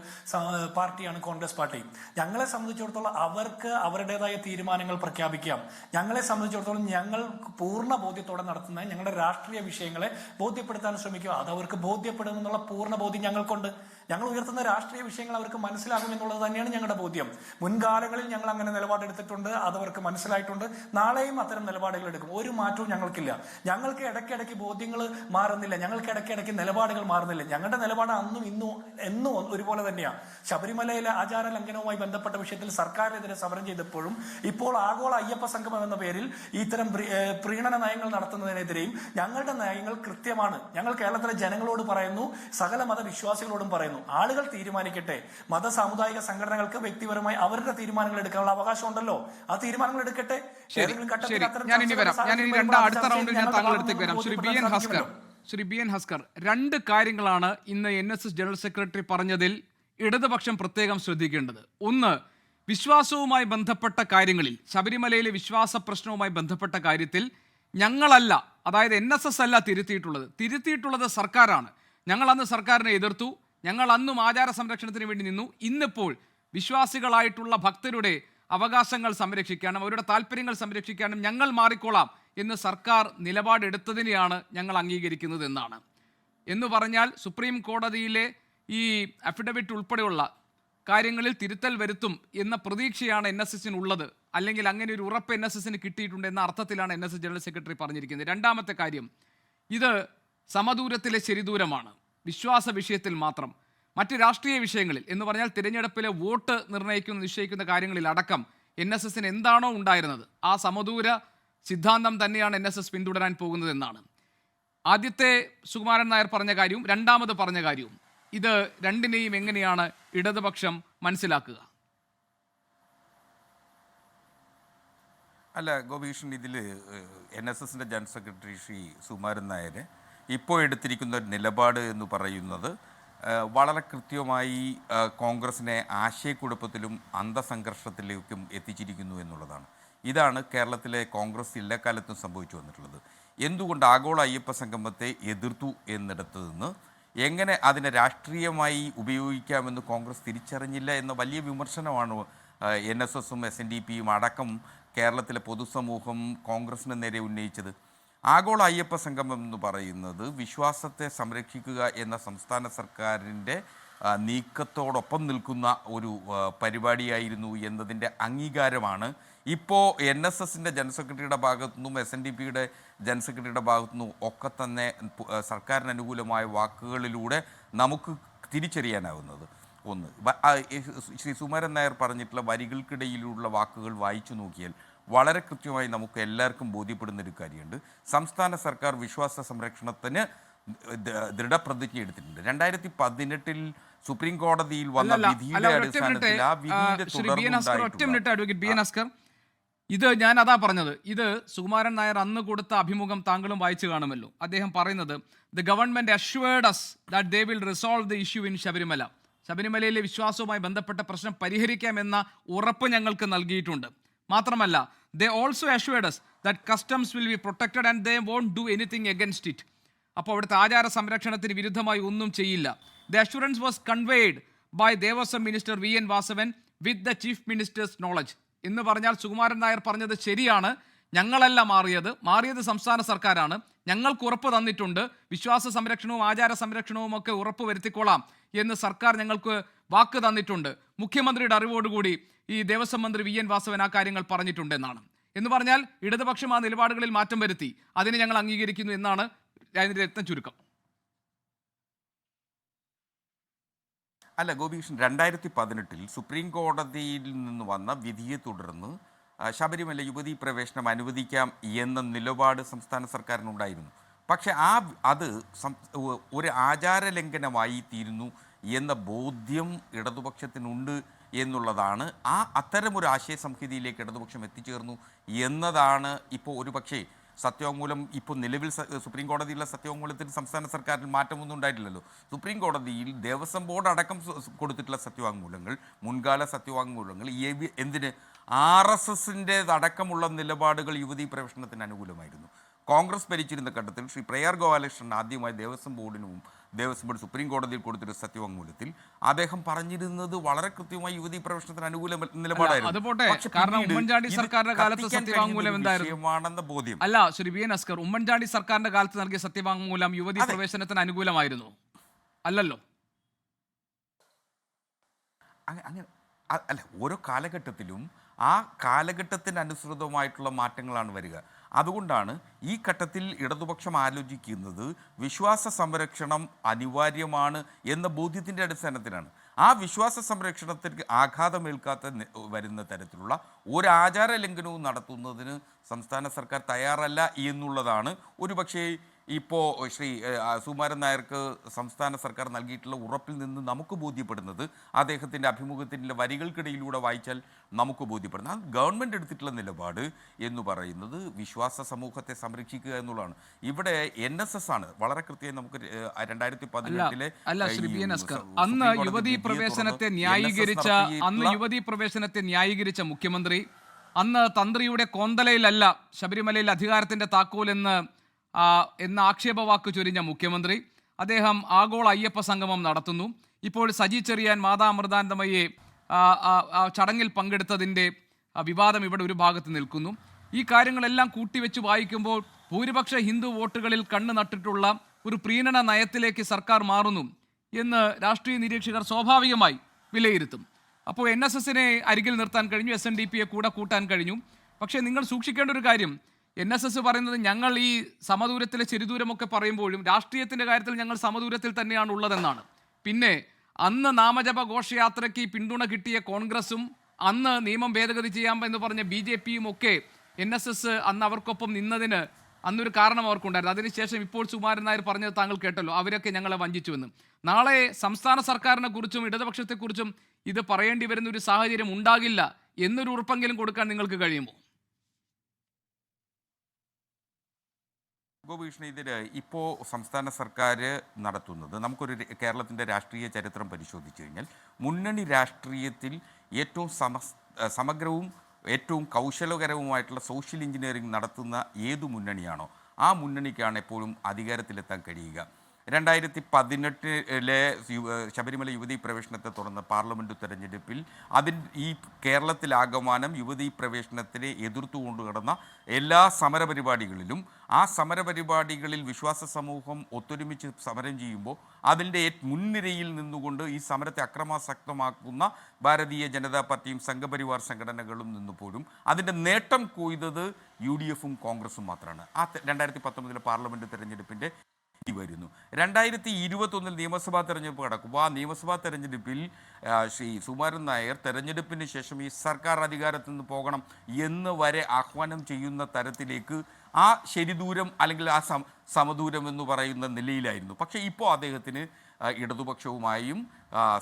പാർട്ടിയാണ് കോൺഗ്രസ് പാർട്ടി. ഞങ്ങളെ സംബന്ധിച്ചിടത്തോളം അവർക്ക് അവരുടേതായ തീരുമാനങ്ങൾ പ്രഖ്യാപിക്കാം. ഞങ്ങളെ സംബന്ധിച്ചിടത്തോളം ഞങ്ങൾ പൂർണ്ണ ബോധ്യത്തോടെ നടത്തുന്ന ഞങ്ങളുടെ രാഷ്ട്രീയ വിഷയങ്ങളെ ബോധ്യപ്പെടുത്താൻ ശ്രമിക്കുക. അത് അവർക്ക് ബോധ്യപ്പെടുമെന്നുള്ള പൂർണ്ണ ബോധ്യം ഞങ്ങൾക്കുണ്ട്. ഞങ്ങൾ ഉയർത്തുന്ന രാഷ്ട്രീയ വിഷയങ്ങൾ അവർക്ക് മനസ്സിലാകും എന്നുള്ളത് തന്നെയാണ് ഞങ്ങളുടെ ബോധ്യം. മുൻകാലങ്ങളിൽ ഞങ്ങൾ അങ്ങനെ നിലപാടെടുത്തിട്ടുണ്ട്, അതവർക്ക് മനസ്സിലായിട്ടുണ്ട്. നാളെയും അത്തരം നിലപാടുകൾ എടുക്കും. ഒരു മാറ്റവും ഞങ്ങൾക്കില്ല. ഞങ്ങൾക്ക് ഇടയ്ക്കിടയ്ക്ക് ബോധ്യങ്ങൾ മാറുന്നില്ല, ഞങ്ങൾക്ക് ഇടയ്ക്കിടയ്ക്ക് നിലപാടുകൾ മാറുന്നില്ല. ഞങ്ങളുടെ നിലപാട് അന്നും ഇന്നും എന്നും ഒരുപോലെ തന്നെയാണ്. ശബരിമലയിലെ ആചാര ലംഘനവുമായി ബന്ധപ്പെട്ട വിഷയത്തിൽ സർക്കാരിനെതിരെ സമരം ചെയ്തപ്പോഴും ഇപ്പോൾ ആഗോള അയ്യപ്പ സംഗമം എന്ന പേരിൽ ഇത്തരം പ്രീണന നയങ്ങൾ നടത്തുന്നതിനെതിരെയും ഞങ്ങളുടെ നയങ്ങൾ കൃത്യമാണ്. ഞങ്ങൾ കേരളത്തിലെ ജനങ്ങളോട് പറയുന്നു, സകല മതവിശ്വാസികളോടും പറയുന്നു, ആളുകൾ തീരുമാനിക്കട്ടെ. മത സാമുദായിക സംഘടനകൾക്ക് വ്യക്തിപരമായി അവരുടെ തീരുമാനങ്ങൾ എടുക്കാനുള്ള അവകാശം ഉണ്ടല്ലോ, ആ തീരുമാനങ്ങൾ എടുക്കട്ടെ. ശ്രീ ബി എൻ ഹസ്കർ, രണ്ട് കാര്യങ്ങളാണ് ഇന്ന് NSS ജനറൽ സെക്രട്ടറി പറഞ്ഞതിൽ ഇടതുപക്ഷം പ്രത്യേകം ശ്രദ്ധിക്കേണ്ടത്. ഒന്ന്, വിശ്വാസവുമായി ബന്ധപ്പെട്ട കാര്യങ്ങളിൽ, ശബരിമലയിലെ വിശ്വാസ പ്രശ്നവുമായി ബന്ധപ്പെട്ട കാര്യത്തിൽ ഞങ്ങളല്ല, അതായത് NSS അല്ല തിരുത്തിയിട്ടുള്ളത് സർക്കാരാണ്. ഞങ്ങൾ അന്ന് സർക്കാരിനെ എതിർത്തു, ഞങ്ങൾ അന്നും ആചാര സംരക്ഷണത്തിന് വേണ്ടി നിന്നു. ഇന്നിപ്പോൾ വിശ്വാസികളായിട്ടുള്ള ഭക്തരുടെ അവകാശങ്ങൾ സംരക്ഷിക്കാനും അവരുടെ താല്പര്യങ്ങൾ സംരക്ഷിക്കാനും ഞങ്ങൾ മാറിക്കോളാം എന്ന് സർക്കാർ നിലപാടെടുത്തതിനെയാണ് ഞങ്ങൾ അംഗീകരിക്കുന്നത് എന്നാണ്. എന്ന് പറഞ്ഞാൽ സുപ്രീം കോടതിയിലെ ഈ അഫിഡവിറ്റ് ഉൾപ്പെടെയുള്ള കാര്യങ്ങളിൽ തിരുത്തൽ വരുത്തും എന്ന പ്രതീക്ഷയാണ് NSSനുള്ളത്, അല്ലെങ്കിൽ അങ്ങനെ ഒരു ഉറപ്പ് NSSന് കിട്ടിയിട്ടുണ്ട് എന്ന അർത്ഥത്തിലാണ് NSS ജനറൽ സെക്രട്ടറി പറഞ്ഞിരിക്കുന്നത്. രണ്ടാമത്തെ കാര്യം, ഇത് സമദൂരത്തിലെ ശരിദൂരമാണ്. വിശ്വാസ വിഷയത്തിൽ മാത്രം, മറ്റ് രാഷ്ട്രീയ വിഷയങ്ങളിൽ എന്ന് പറഞ്ഞാൽ തിരഞ്ഞെടുപ്പിലെ വോട്ട് നിശ്ചയിക്കുന്ന കാര്യങ്ങളിൽ അടക്കം NSSന് എന്താണോ ഉണ്ടായിരുന്നത് ആ സമദൂര സിദ്ധാന്തം തന്നെയാണ് NSS പിന്തുടരാൻ പോകുന്നത് എന്നാണ് ആദ്യത്തെ സുകുമാരൻ നായർ പറഞ്ഞ കാര്യവും രണ്ടാമത് പറഞ്ഞ കാര്യവും. ഇത് രണ്ടിനെയും എങ്ങനെയാണ് ഇടതുപക്ഷം മനസ്സിലാക്കുക? അല്ല ഗോപീഷൻ, ഇതിൽ NSSന്റെ ജനറൽ സെക്രട്ടറി ശ്രീ സുകുമാരൻ നായർ ഇപ്പോൾ എടുത്തിരിക്കുന്ന നിലപാട് എന്ന് പറയുന്നത് വളരെ കൃത്യമായി കോൺഗ്രസിനെ ആശയക്കുഴപ്പത്തിലും അന്തസംഘർഷത്തിലേക്കും എത്തിച്ചിരിക്കുന്നു എന്നുള്ളതാണ്. ഇതാണ് കേരളത്തിലെ കോൺഗ്രസ് ഇല്ലക്കാലത്തും സംഭവിച്ചു വന്നിട്ടുള്ളത്. എന്തുകൊണ്ട് ആഗോള അയ്യപ്പ സംഗമത്തെ എതിർത്തു എന്നിടത്ത് നിന്ന് എങ്ങനെ അതിനെ രാഷ്ട്രീയമായി ഉപയോഗിക്കാമെന്ന് കോൺഗ്രസ് തിരിച്ചറിഞ്ഞില്ല എന്ന വലിയ വിമർശനമാണ് NSSും SNDPയും അടക്കം കേരളത്തിലെ പൊതുസമൂഹം കോൺഗ്രസിന് നേരെ ഉന്നയിച്ചത്. ആഗോള അയ്യപ്പ സംഗമം എന്ന് പറയുന്നത് വിശ്വാസത്തെ സംരക്ഷിക്കുക എന്ന സംസ്ഥാന സർക്കാരിൻ്റെ നീക്കത്തോടൊപ്പം നിൽക്കുന്ന ഒരു പരിപാടിയായിരുന്നു എന്നതിൻ്റെ അംഗീകാരമാണ് ഇപ്പോൾ NSSൻ്റെ ജനറൽ സെക്രട്ടറിയുടെ ഭാഗത്തുനിന്നും SNDPയുടെ ജനറൽ സെക്രട്ടറിയുടെ ഭാഗത്തുനിന്നും ഒക്കെ തന്നെ സർക്കാരിന് അനുകൂലമായ വാക്കുകളിലൂടെ നമുക്ക് തിരിച്ചറിയാനാവുന്നത്. ഒന്ന്, ശ്രീ സുകുമാരൻ നായർ പറഞ്ഞിട്ടുള്ള വരികൾക്കിടയിലുള്ള വാക്കുകൾ വായിച്ചു നോക്കിയാൽ വളരെ കൃത്യമായി നമുക്ക് എല്ലാവർക്കും ബോധ്യപ്പെടുന്നൊരു കാര്യമുണ്ട്. സംസ്ഥാന സർക്കാർ വിശ്വാസ സംരക്ഷണത്തിന് ദൃഢപ്രതിജ്ഞ എടുത്തിട്ടുണ്ട്. 2018 സുപ്രീം കോടതിയിൽ വന്ന വിധിയുടെ അടിസ്ഥാനത്തിൽ ആ വിധിയുടെ ഇത് ഞാൻ അതാ പറഞ്ഞത്. ഇത് സുകുമാരൻ നായർ അന്ന് കൊടുത്ത അഭിമുഖം താങ്കളും വായിച്ചു കാണുമല്ലോ. അദ്ദേഹം പറയുന്നത് the government assured us that they will resolve the issue in Sabarimala. ശബരിമലയിലെ വിശ്വാസവുമായി ബന്ധപ്പെട്ട പ്രശ്നം പരിഹരിക്കാമെന്ന ഉറപ്പ് ഞങ്ങൾക്ക് നൽകിയിട്ടുണ്ട്. മാത്രമല്ല, they also assured us that customs will be protected and they won't do anything against it. അപ്പോൾ അവിടുത്തെ ആചാര സംരക്ഷണത്തിന് വിരുദ്ധമായി ഒന്നും ചെയ്യില്ല. The assurance was conveyed by Devaswom minister VN Vasavan with the chief minister's knowledge. എന്ന് പറഞ്ഞാൽ സുകുമാരൻ നായർ പറഞ്ഞത് ശരിയാണ്. ഞങ്ങളല്ല മാറിയത് സംസ്ഥാന സർക്കാരാണ്. ഞങ്ങൾക്ക് ഉറപ്പ് തന്നിട്ടുണ്ട്, വിശ്വാസ സംരക്ഷണവും ആചാര സംരക്ഷണവും ഒക്കെ ഉറപ്പ് വരുത്തിക്കൊള്ളാം എന്ന് സർക്കാർ ഞങ്ങൾക്ക് വാക്ക് തന്നിട്ടുണ്ട്. മുഖ്യമന്ത്രിയുടെ അറിവോടുകൂടി ഈ ദേവസ്വം മന്ത്രി VN വാസവൻ ആ കാര്യങ്ങൾ പറഞ്ഞിട്ടുണ്ടെന്നാണ്. എന്ന് പറഞ്ഞാൽ ഇടതുപക്ഷം ആ നിലപാടുകളിൽ മാറ്റം വരുത്തി, അതിനെ ഞങ്ങൾ അംഗീകരിക്കുന്നു എന്നാണ് അതിൻ്റെ രത്ന ചുരുക്കം. അല്ല ഗോപീഷൻ, 2018 സുപ്രീം കോടതിയിൽ നിന്ന് വന്ന വിധിയെ തുടർന്ന് ശബരിമല യുവതീ പ്രവേശനം അനുവദിക്കാം എന്ന നിലപാട് സംസ്ഥാന സർക്കാരിനുണ്ടായിരുന്നു. പക്ഷെ അത് ഒരു ആചാരലംഘനമായി തീരുന്നു എന്ന ബോധ്യം ഇടതുപക്ഷത്തിനുണ്ട് എന്നുള്ളതാണ്. അത്തരമൊരു ആശയ സംഹിതയിലേക്ക് ഇടതുപക്ഷം എത്തിച്ചേർന്നു എന്നതാണ് ഇപ്പോൾ ഒരു പക്ഷേ സത്യവാങ്മൂലം ഇപ്പോൾ നിലവിൽ സുപ്രീം കോടതിയിലുള്ള സത്യവാങ്മൂലത്തിൽ സംസ്ഥാന സർക്കാരിൽ മാറ്റമൊന്നും ഉണ്ടായിട്ടില്ലല്ലോ. സുപ്രീം കോടതിയിൽ ദേവസ്വം ബോർഡ് അടക്കം കൊടുത്തിട്ടുള്ള സത്യവാങ്മൂലങ്ങൾ, മുൻകാല സത്യവാങ്മൂലങ്ങൾ എന്തിന് RSSൻ്റെതടക്കമുള്ള നിലപാടുകൾ യുവതീ പ്രവേശനത്തിന് അനുകൂലമായിരുന്നു. കോൺഗ്രസ് ഭരിച്ചിരുന്ന ഘട്ടത്തിൽ ശ്രീ പ്രയാർ ഗോപാലകൃഷ്ണൻ ആദ്യമായി ദേവസ്വം ബോർഡിനും ദേവസ്വം ബോർഡ് സുപ്രീം കോടതിയിൽ കൊടുത്തൊരു സത്യവാങ്മൂലത്തിൽ അദ്ദേഹം പറഞ്ഞിരുന്നത് വളരെ കൃത്യമായി യുവതീ പ്രവേശനത്തിന് അനുകൂല നിലപാടായിരുന്നു. ബോധ്യം അല്ല, ശ്രീ ബി എൻ ഹസ്കർ, ഉമ്മൻചാണ്ടി സർക്കാരിന്റെ കാലത്ത് നൽകിയ സത്യവാങ്മൂലം യുവതീ പ്രവേശനത്തിന് അനുകൂലമായിരുന്നു അല്ലല്ലോ? അങ്ങനെ അല്ല, ഓരോ കാലഘട്ടത്തിലും ആ കാലഘട്ടത്തിനനുസൃതമായിട്ടുള്ള മാറ്റങ്ങളാണ് വരിക. അതുകൊണ്ടാണ് ഈ ഘട്ടത്തിൽ ഇടതുപക്ഷം ആലോചിക്കുന്നത് വിശ്വാസ സംരക്ഷണം അനിവാര്യമാണ് എന്ന ബോധ്യത്തിൻ്റെ അടിസ്ഥാനത്തിലാണ്. ആ വിശ്വാസ സംരക്ഷണത്തിന് ആഘാതമേൽക്കാത്ത വരുന്ന തരത്തിലുള്ള ഒരു ആചാര ലംഘനവും നടത്തുന്നതിന് സംസ്ഥാന സർക്കാർ തയ്യാറല്ല എന്നുള്ളതാണ് ഒരുപക്ഷേ ഇപ്പോൾ ശ്രീ സുകുമാരൻ നായർക്ക് സംസ്ഥാന സർക്കാർ നൽകിയിട്ടുള്ള ഉറപ്പിൽ നിന്ന് നമുക്ക് ബോധ്യപ്പെടുന്നത്. അദ്ദേഹത്തിൻ്റെ അഭിമുഖത്തിൻ്റെ വരികൾക്കിടയിലൂടെ വായിച്ചാൽ നമുക്ക് ബോധ്യപ്പെടുന്നത് അത് ഗവൺമെൻറ് എടുത്തിട്ടുള്ള നിലപാട് എന്ന് പറയുന്നത് വിശ്വാസ സമൂഹത്തെ സംരക്ഷിക്കുക എന്നുള്ളതാണ്. ഇവിടെ NSS ആണ് വളരെ കൃത്യമായി നമുക്ക് 2018 അന്ന് യുവതീ പ്രവേശനത്തെ ന്യായീകരിച്ച മുഖ്യമന്ത്രി അന്ന് തന്ത്രിയുടെ കോന്തലയിലല്ല ശബരിമലയിൽ അധികാരത്തിന്റെ താക്കോൽ എന്ന ആക്ഷേപവാക്ക് ചൊരിഞ്ഞ മുഖ്യമന്ത്രി അദ്ദേഹം ആഗോള അയ്യപ്പ സംഗമം നടത്തുന്നു. ഇപ്പോൾ സജി ചെറിയാൻ മാതാ അമൃതാനന്ദമയെ ചടങ്ങിൽ പങ്കെടുത്തതിൻ്റെ വിവാദം ഇവിടെ ഒരു ഭാഗത്ത് നിൽക്കുന്നു. ഈ കാര്യങ്ങളെല്ലാം കൂട്ടിവെച്ച് വായിക്കുമ്പോൾ ഭൂരിപക്ഷ ഹിന്ദു വോട്ടുകളിൽ കണ്ണു നട്ടിട്ടുള്ള ഒരു പ്രീണന നയത്തിലേക്ക് സർക്കാർ മാറുന്നു എന്ന് രാഷ്ട്രീയ നിരീക്ഷകർ സ്വാഭാവികമായി വിലയിരുത്തും. അപ്പോൾ NSSനെ അരികിൽ നിർത്താൻ കഴിഞ്ഞു, SNDPയെ കൂടെ കൂട്ടാൻ കഴിഞ്ഞു. പക്ഷേ നിങ്ങൾ സൂക്ഷിക്കേണ്ട ഒരു കാര്യം, NSS പറയുന്നത് ഞങ്ങൾ ഈ സമദൂരത്തിലെ ചെറുദൂരമൊക്കെ പറയുമ്പോഴും രാഷ്ട്രീയത്തിൻ്റെ കാര്യത്തിൽ ഞങ്ങൾ സമദൂരത്തിൽ തന്നെയാണ് ഉള്ളതെന്നാണ്. പിന്നെ അന്ന് നാമജപ ഘോഷയാത്രയ്ക്ക് പിന്തുണ കിട്ടിയ കോൺഗ്രസും അന്ന് നിയമം ഭേദഗതി ചെയ്യാമെന്ന് പറഞ്ഞ BJPയും ഒക്കെ NSS അന്ന് അവർക്കൊപ്പം നിന്നതിന് അന്നൊരു കാരണം അവർക്കുണ്ടായിരുന്നു. അതിനുശേഷം ഇപ്പോൾ സുകുമാരൻ നായർ പറഞ്ഞത് താങ്കൾ കേട്ടല്ലോ, അവരൊക്കെ ഞങ്ങളെ വഞ്ചിച്ചുവെന്ന്. നാളെ സംസ്ഥാന സർക്കാരിനെ കുറിച്ചും ഇടതുപക്ഷത്തെക്കുറിച്ചും ഇത് പറയേണ്ടി വരുന്ന ഒരു സാഹചര്യം ഉണ്ടാകില്ല എന്നൊരു ഉറപ്പെങ്കിലും കൊടുക്കാൻ നിങ്ങൾക്ക് കഴിയുമോ? ഗോപീഷ്ണ, ഇതിൽ ഇപ്പോൾ സംസ്ഥാന സർക്കാർ നടത്തുന്നത് നമുക്കൊരു കേരളത്തിൻ്റെ രാഷ്ട്രീയ ചരിത്രം പരിശോധിച്ചു കഴിഞ്ഞാൽ മുന്നണി രാഷ്ട്രീയത്തിൽ ഏറ്റവും സമഗ്രവും ഏറ്റവും കൗശലകരവുമായിട്ടുള്ള സോഷ്യൽ എഞ്ചിനീയറിംഗ് നടത്തുന്ന ഏതു മുന്നണിയാണോ ആ മുന്നണിക്കാണ് എപ്പോഴും അധികാരത്തിലെത്താൻ കഴിയുക. 2018 ശബരിമല യുവതീ പ്രവേശനത്തെ തുടർന്ന് പാർലമെൻറ്റ് തെരഞ്ഞെടുപ്പിൽ ഈ കേരളത്തിലാകമാനം യുവതീ പ്രവേശനത്തിനെ എതിർത്തുകൊണ്ട് നടന്ന എല്ലാ സമരപരിപാടികളിലും ആ സമരപരിപാടികളിൽ വിശ്വാസ സമൂഹം ഒത്തൊരുമിച്ച് സമരം ചെയ്യുമ്പോൾ അതിൻ്റെ മുൻനിരയിൽ നിന്നുകൊണ്ട് ഈ സമരത്തെ അക്രമാസക്തമാക്കുന്ന ഭാരതീയ ജനതാ പാർട്ടിയും സംഘപരിവാർ സംഘടനകളും നിന്നുപോലും അതിൻ്റെ നേട്ടം കൊയ്തത് UDFും കോൺഗ്രസും മാത്രമാണ്. ആ 2019 പാർലമെൻറ്റ് തെരഞ്ഞെടുപ്പിൻ്റെ വരുന്നു. 2021 നിയമസഭാ തെരഞ്ഞെടുപ്പ് നടക്കുമ്പോൾ ആ നിയമസഭാ തെരഞ്ഞെടുപ്പിൽ ശ്രീ സുകുമാരൻ നായർ തെരഞ്ഞെടുപ്പിന് ശേഷം ഈ സർക്കാർ അധികാരത്തിൽ നിന്ന് പോകണം എന്ന് വരെ ആഹ്വാനം ചെയ്യുന്ന തരത്തിലേക്ക് ആ ശരിദൂരം അല്ലെങ്കിൽ ആ സമദൂരം എന്ന് പറയുന്ന നിലയിലായിരുന്നു. പക്ഷേ ഇപ്പോൾ അദ്ദേഹത്തിന് ഇടതുപക്ഷവുമായും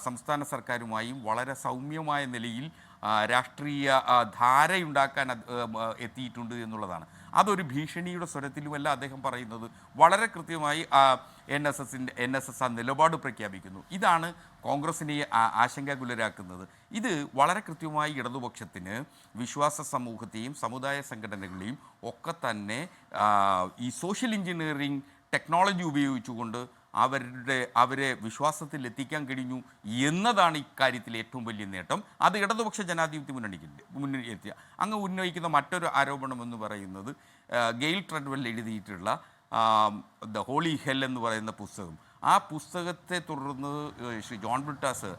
സംസ്ഥാന സർക്കാരുമായും വളരെ സൗമ്യമായ നിലയിൽ രാഷ്ട്രീയ ധാരയുണ്ടാക്കാൻ എത്തിയിട്ടുണ്ട് എന്നുള്ളതാണ്. അതൊരു ഭീഷണിയുടെ സ്വരത്തിലുമല്ല അദ്ദേഹം പറയുന്നത്. വളരെ കൃത്യമായി NSS ആ നിലപാട് പ്രഖ്യാപിക്കുന്നു. ഇതാണ് കോൺഗ്രസിനെ ആശങ്കാകുലരാക്കുന്നത്. ഇത് വളരെ കൃത്യമായി ഇടതുപക്ഷത്തിന് വിശ്വാസ സമൂഹത്തെയും സമുദായ സംഘടനകളെയും ഒക്കെ തന്നെ ഈ സോഷ്യൽ എഞ്ചിനീയറിംഗ് ടെക്നോളജി ഉപയോഗിച്ചുകൊണ്ട് അവരെ വിശ്വാസത്തിൽ എത്തിക്കാൻ കഴിഞ്ഞു എന്നതാണ് ഇക്കാര്യത്തിൽ ഏറ്റവും വലിയ നേട്ടം. അത് ഇടതുപക്ഷ ജനാധിപത്യ മുന്നണി എത്തിയ അങ്ങ് ഉന്നയിക്കുന്ന മറ്റൊരു ആരോപണം എന്ന് പറയുന്നത് ഗെയിൽ ട്രെഡ്വെൽ എഴുതിയിട്ടുള്ള ദ ഹോളി ഹെൽ എന്ന് പറയുന്ന പുസ്തകം. ആ പുസ്തകത്തെ തുടർന്ന് ശ്രീ ജോൺ ബ്രിട്ടാസ്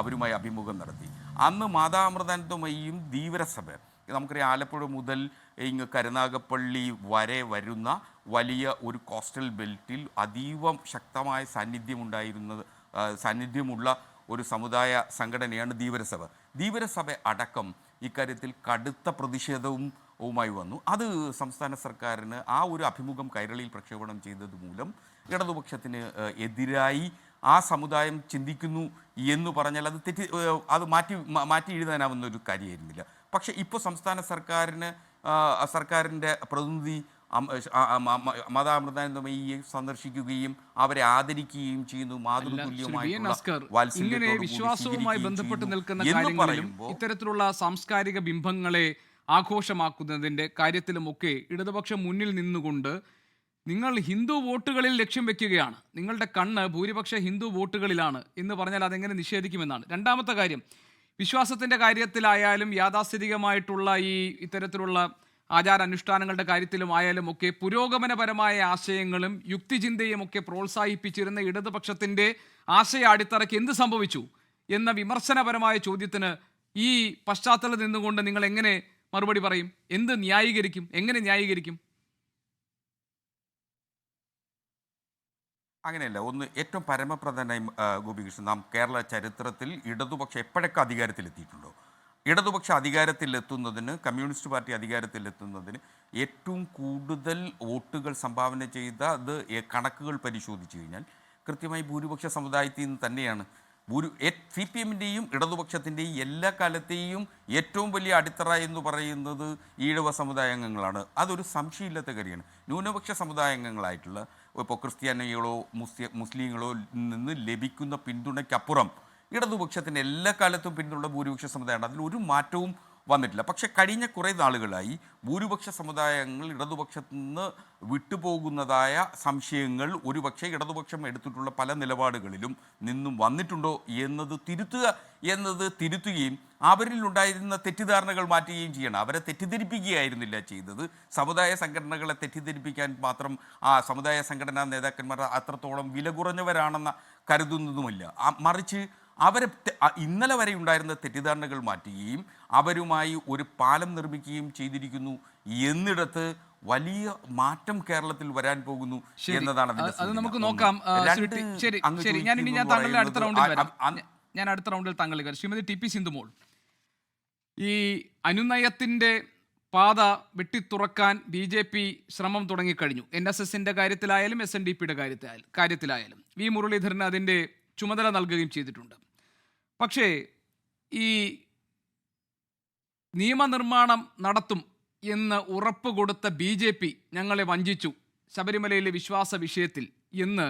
അവരുമായി അഭിമുഖം നടത്തി. അന്ന് മാതാ അമൃതാനന്ദമയിയും ധീവരസഭ, നമുക്കറിയാം ആലപ്പുഴ മുതൽ ഇങ്ങ് കരുനാഗപ്പള്ളി വരെ വരുന്ന വലിയ ഒരു കോസ്റ്റൽ ബെൽറ്റിൽ അതീവ ശക്തമായ സാന്നിധ്യമുള്ള ഒരു സമുദായ സംഘടനയാണ് ധീവരസഭ. ധീവരസഭ അടക്കം ഇക്കാര്യത്തിൽ കടുത്ത പ്രതിഷേധവും വുമായി വന്നു. അത് സംസ്ഥാന സർക്കാരിന് ആ ഒരു അഭിമുഖം കൈരളിയിൽ പ്രക്ഷേപണം ചെയ്തത് മൂലം ഇടതുപക്ഷത്തിന് എതിരായി ആ സമുദായം ചിന്തിക്കുന്നു എന്ന് പറഞ്ഞാൽ അത് മാറ്റി എഴുതാനാവുന്ന ഒരു കാര്യമായിരുന്നില്ല. പക്ഷേ ഇപ്പോൾ സംസ്ഥാന സർക്കാരിൻ്റെ പ്രതിനിധി മതാമൃതാനന്ദമയിയെ സന്ദർശിക്കുകയും അവരെ ആദരിക്കുകയും ചെയ്യുന്നു. ഇങ്ങനെ വിശ്വാസവുമായി ബന്ധപ്പെട്ട് നിൽക്കുന്ന കാര്യങ്ങളിലും ഇത്തരത്തിലുള്ള സാംസ്കാരിക ബിംബങ്ങളെ ആഘോഷമാക്കുന്നതിന്റെ കാര്യത്തിലുമൊക്കെ ഇടതുപക്ഷം മുന്നിൽ നിന്നുകൊണ്ട് നിങ്ങൾ ഹിന്ദു വോട്ടുകളിൽ ലക്ഷ്യം വെക്കുകയാണ്, നിങ്ങളുടെ കണ്ണ് ഭൂരിപക്ഷ ഹിന്ദു വോട്ടുകളിലാണ് എന്ന് പറഞ്ഞാൽ അതെങ്ങനെ നിഷേധിക്കുമെന്നാണ്. രണ്ടാമത്തെ കാര്യം, വിശ്വാസത്തിന്റെ കാര്യത്തിലായാലും യാഥാസ്ഥിതികമായിട്ടുള്ള ഇത്തരത്തിലുള്ള ആചാരാനുഷ്ഠാനങ്ങളുടെ കാര്യത്തിലും ആയാലും ഒക്കെ പുരോഗമനപരമായ ആശയങ്ങളും യുക്തിചിന്തയും ഒക്കെ പ്രോത്സാഹിപ്പിച്ചിരുന്ന ഇടതുപക്ഷത്തിന്റെ ആശയ അടിത്തറയ്ക്ക് എന്ത് സംഭവിച്ചു എന്ന വിമർശനപരമായ ചോദ്യത്തിന് ഈ പശ്ചാത്തലത്തിൽ നിന്നുകൊണ്ട് നിങ്ങൾ എങ്ങനെ മറുപടി പറയും? എന്ത് ന്യായീകരിക്കും? എങ്ങനെ ന്യായീകരിക്കും? അങ്ങനെയല്ല. ഒന്ന് ഏറ്റവും പരമപ്രധാനമായി ഗോപികൃഷ്ണൻ, നാം കേരള ചരിത്രത്തിൽ ഇടതുപക്ഷം എപ്പോഴൊക്കെ അധികാരത്തിലെത്തിയിട്ടുണ്ടോ, ഇടതുപക്ഷ അധികാരത്തിലെത്തുന്നതിന്, കമ്മ്യൂണിസ്റ്റ് പാർട്ടി അധികാരത്തിലെത്തുന്നതിന് ഏറ്റവും കൂടുതൽ വോട്ടുകൾ സംഭാവന ചെയ്ത കണക്കുകൾ പരിശോധിച്ചു കഴിഞ്ഞാൽ കൃത്യമായി ഭൂരിപക്ഷ സമുദായത്തിൽ നിന്ന് തന്നെയാണ്. CPM-ൻ്റെയും ഇടതുപക്ഷത്തിൻ്റെയും എല്ലാ കാലത്തെയും ഏറ്റവും വലിയ അടിത്തറ എന്ന് പറയുന്നത് ഈഴവ സമുദായാംഗങ്ങളാണ്. അതൊരു സംശയമില്ലാത്ത കാര്യമാണ്. ന്യൂനപക്ഷ സമുദായാംഗങ്ങളായിട്ടുള്ള ഇപ്പോൾ ക്രിസ്ത്യാനികളോ മുസ്ലിങ്ങളോ നിന്ന് ലഭിക്കുന്ന പിന്തുണയ്ക്കപ്പുറം ഇടതുപക്ഷത്തിന് എല്ലാ കാലത്തും പിന്തുണ ഭൂരിപക്ഷ സമുദായമാണ്. അതിലൊരു മാറ്റവും വന്നിട്ടില്ല. പക്ഷേ കഴിഞ്ഞ കുറേ നാളുകളായി ഭൂരിപക്ഷ സമുദായങ്ങൾ ഇടതുപക്ഷത്തു നിന്ന് വിട്ടുപോകുന്നതായ സംശയങ്ങൾ ഒരുപക്ഷെ ഇടതുപക്ഷം എടുത്തിട്ടുള്ള പല നിലപാടുകളിലും നിന്നും വന്നിട്ടുണ്ടോ തിരുത്തുകയും അവരിലുണ്ടായിരുന്ന തെറ്റിദ്ധാരണകൾ മാറ്റുകയും ചെയ്യണം. അവരെ തെറ്റിദ്ധരിപ്പിക്കുകയായിരുന്നില്ല ചെയ്തത്. സമുദായ സംഘടനകളെ തെറ്റിദ്ധരിപ്പിക്കാൻ മാത്രം ആ സമുദായ സംഘടനാ നേതാക്കന്മാർ അത്രത്തോളം വില കുറഞ്ഞവരാണെന്ന് കരുതുന്നതുമില്ല. മറിച്ച് അവരെ ഇന്നലെ വരെ ഉണ്ടായിരുന്ന തെറ്റിദ്ധാരണകൾ മാറ്റുകയും അവരുമായി ഒരു പാലം നിർമ്മിക്കുകയും ചെയ്തിരിക്കുന്നു. എന്നിടത്ത് വലിയ മാറ്റം കേരളത്തിൽ വരാൻ പോകുന്നു എന്നതാണ്. അത് നമുക്ക് നോക്കാം. ഞാൻ അടുത്ത റൗണ്ടിൽ താങ്കൾ ശ്രീമതി TP സിന്ധുമോൾ, ഈ അനുനയത്തിന്റെ പാത വെട്ടിത്തുറക്കാൻ BJP ശ്രമം തുടങ്ങിക്കഴിഞ്ഞു. NSSന്റെ കാര്യത്തിലായാലും SNDPയുടെ കാര്യത്തിലായാലും വി മുരളീധരന് അതിൻ്റെ ചുമതല നൽകുകയും ചെയ്തിട്ടുണ്ട്. പക്ഷേ ഈ നിയമനിർമ്മാണം നടത്തും എന്ന് ഉറപ്പ് കൊടുത്ത BJP ഞങ്ങളെ വഞ്ചിച്ചു ശബരിമലയിലെ വിശ്വാസ വിഷയത്തിൽ എന്ന്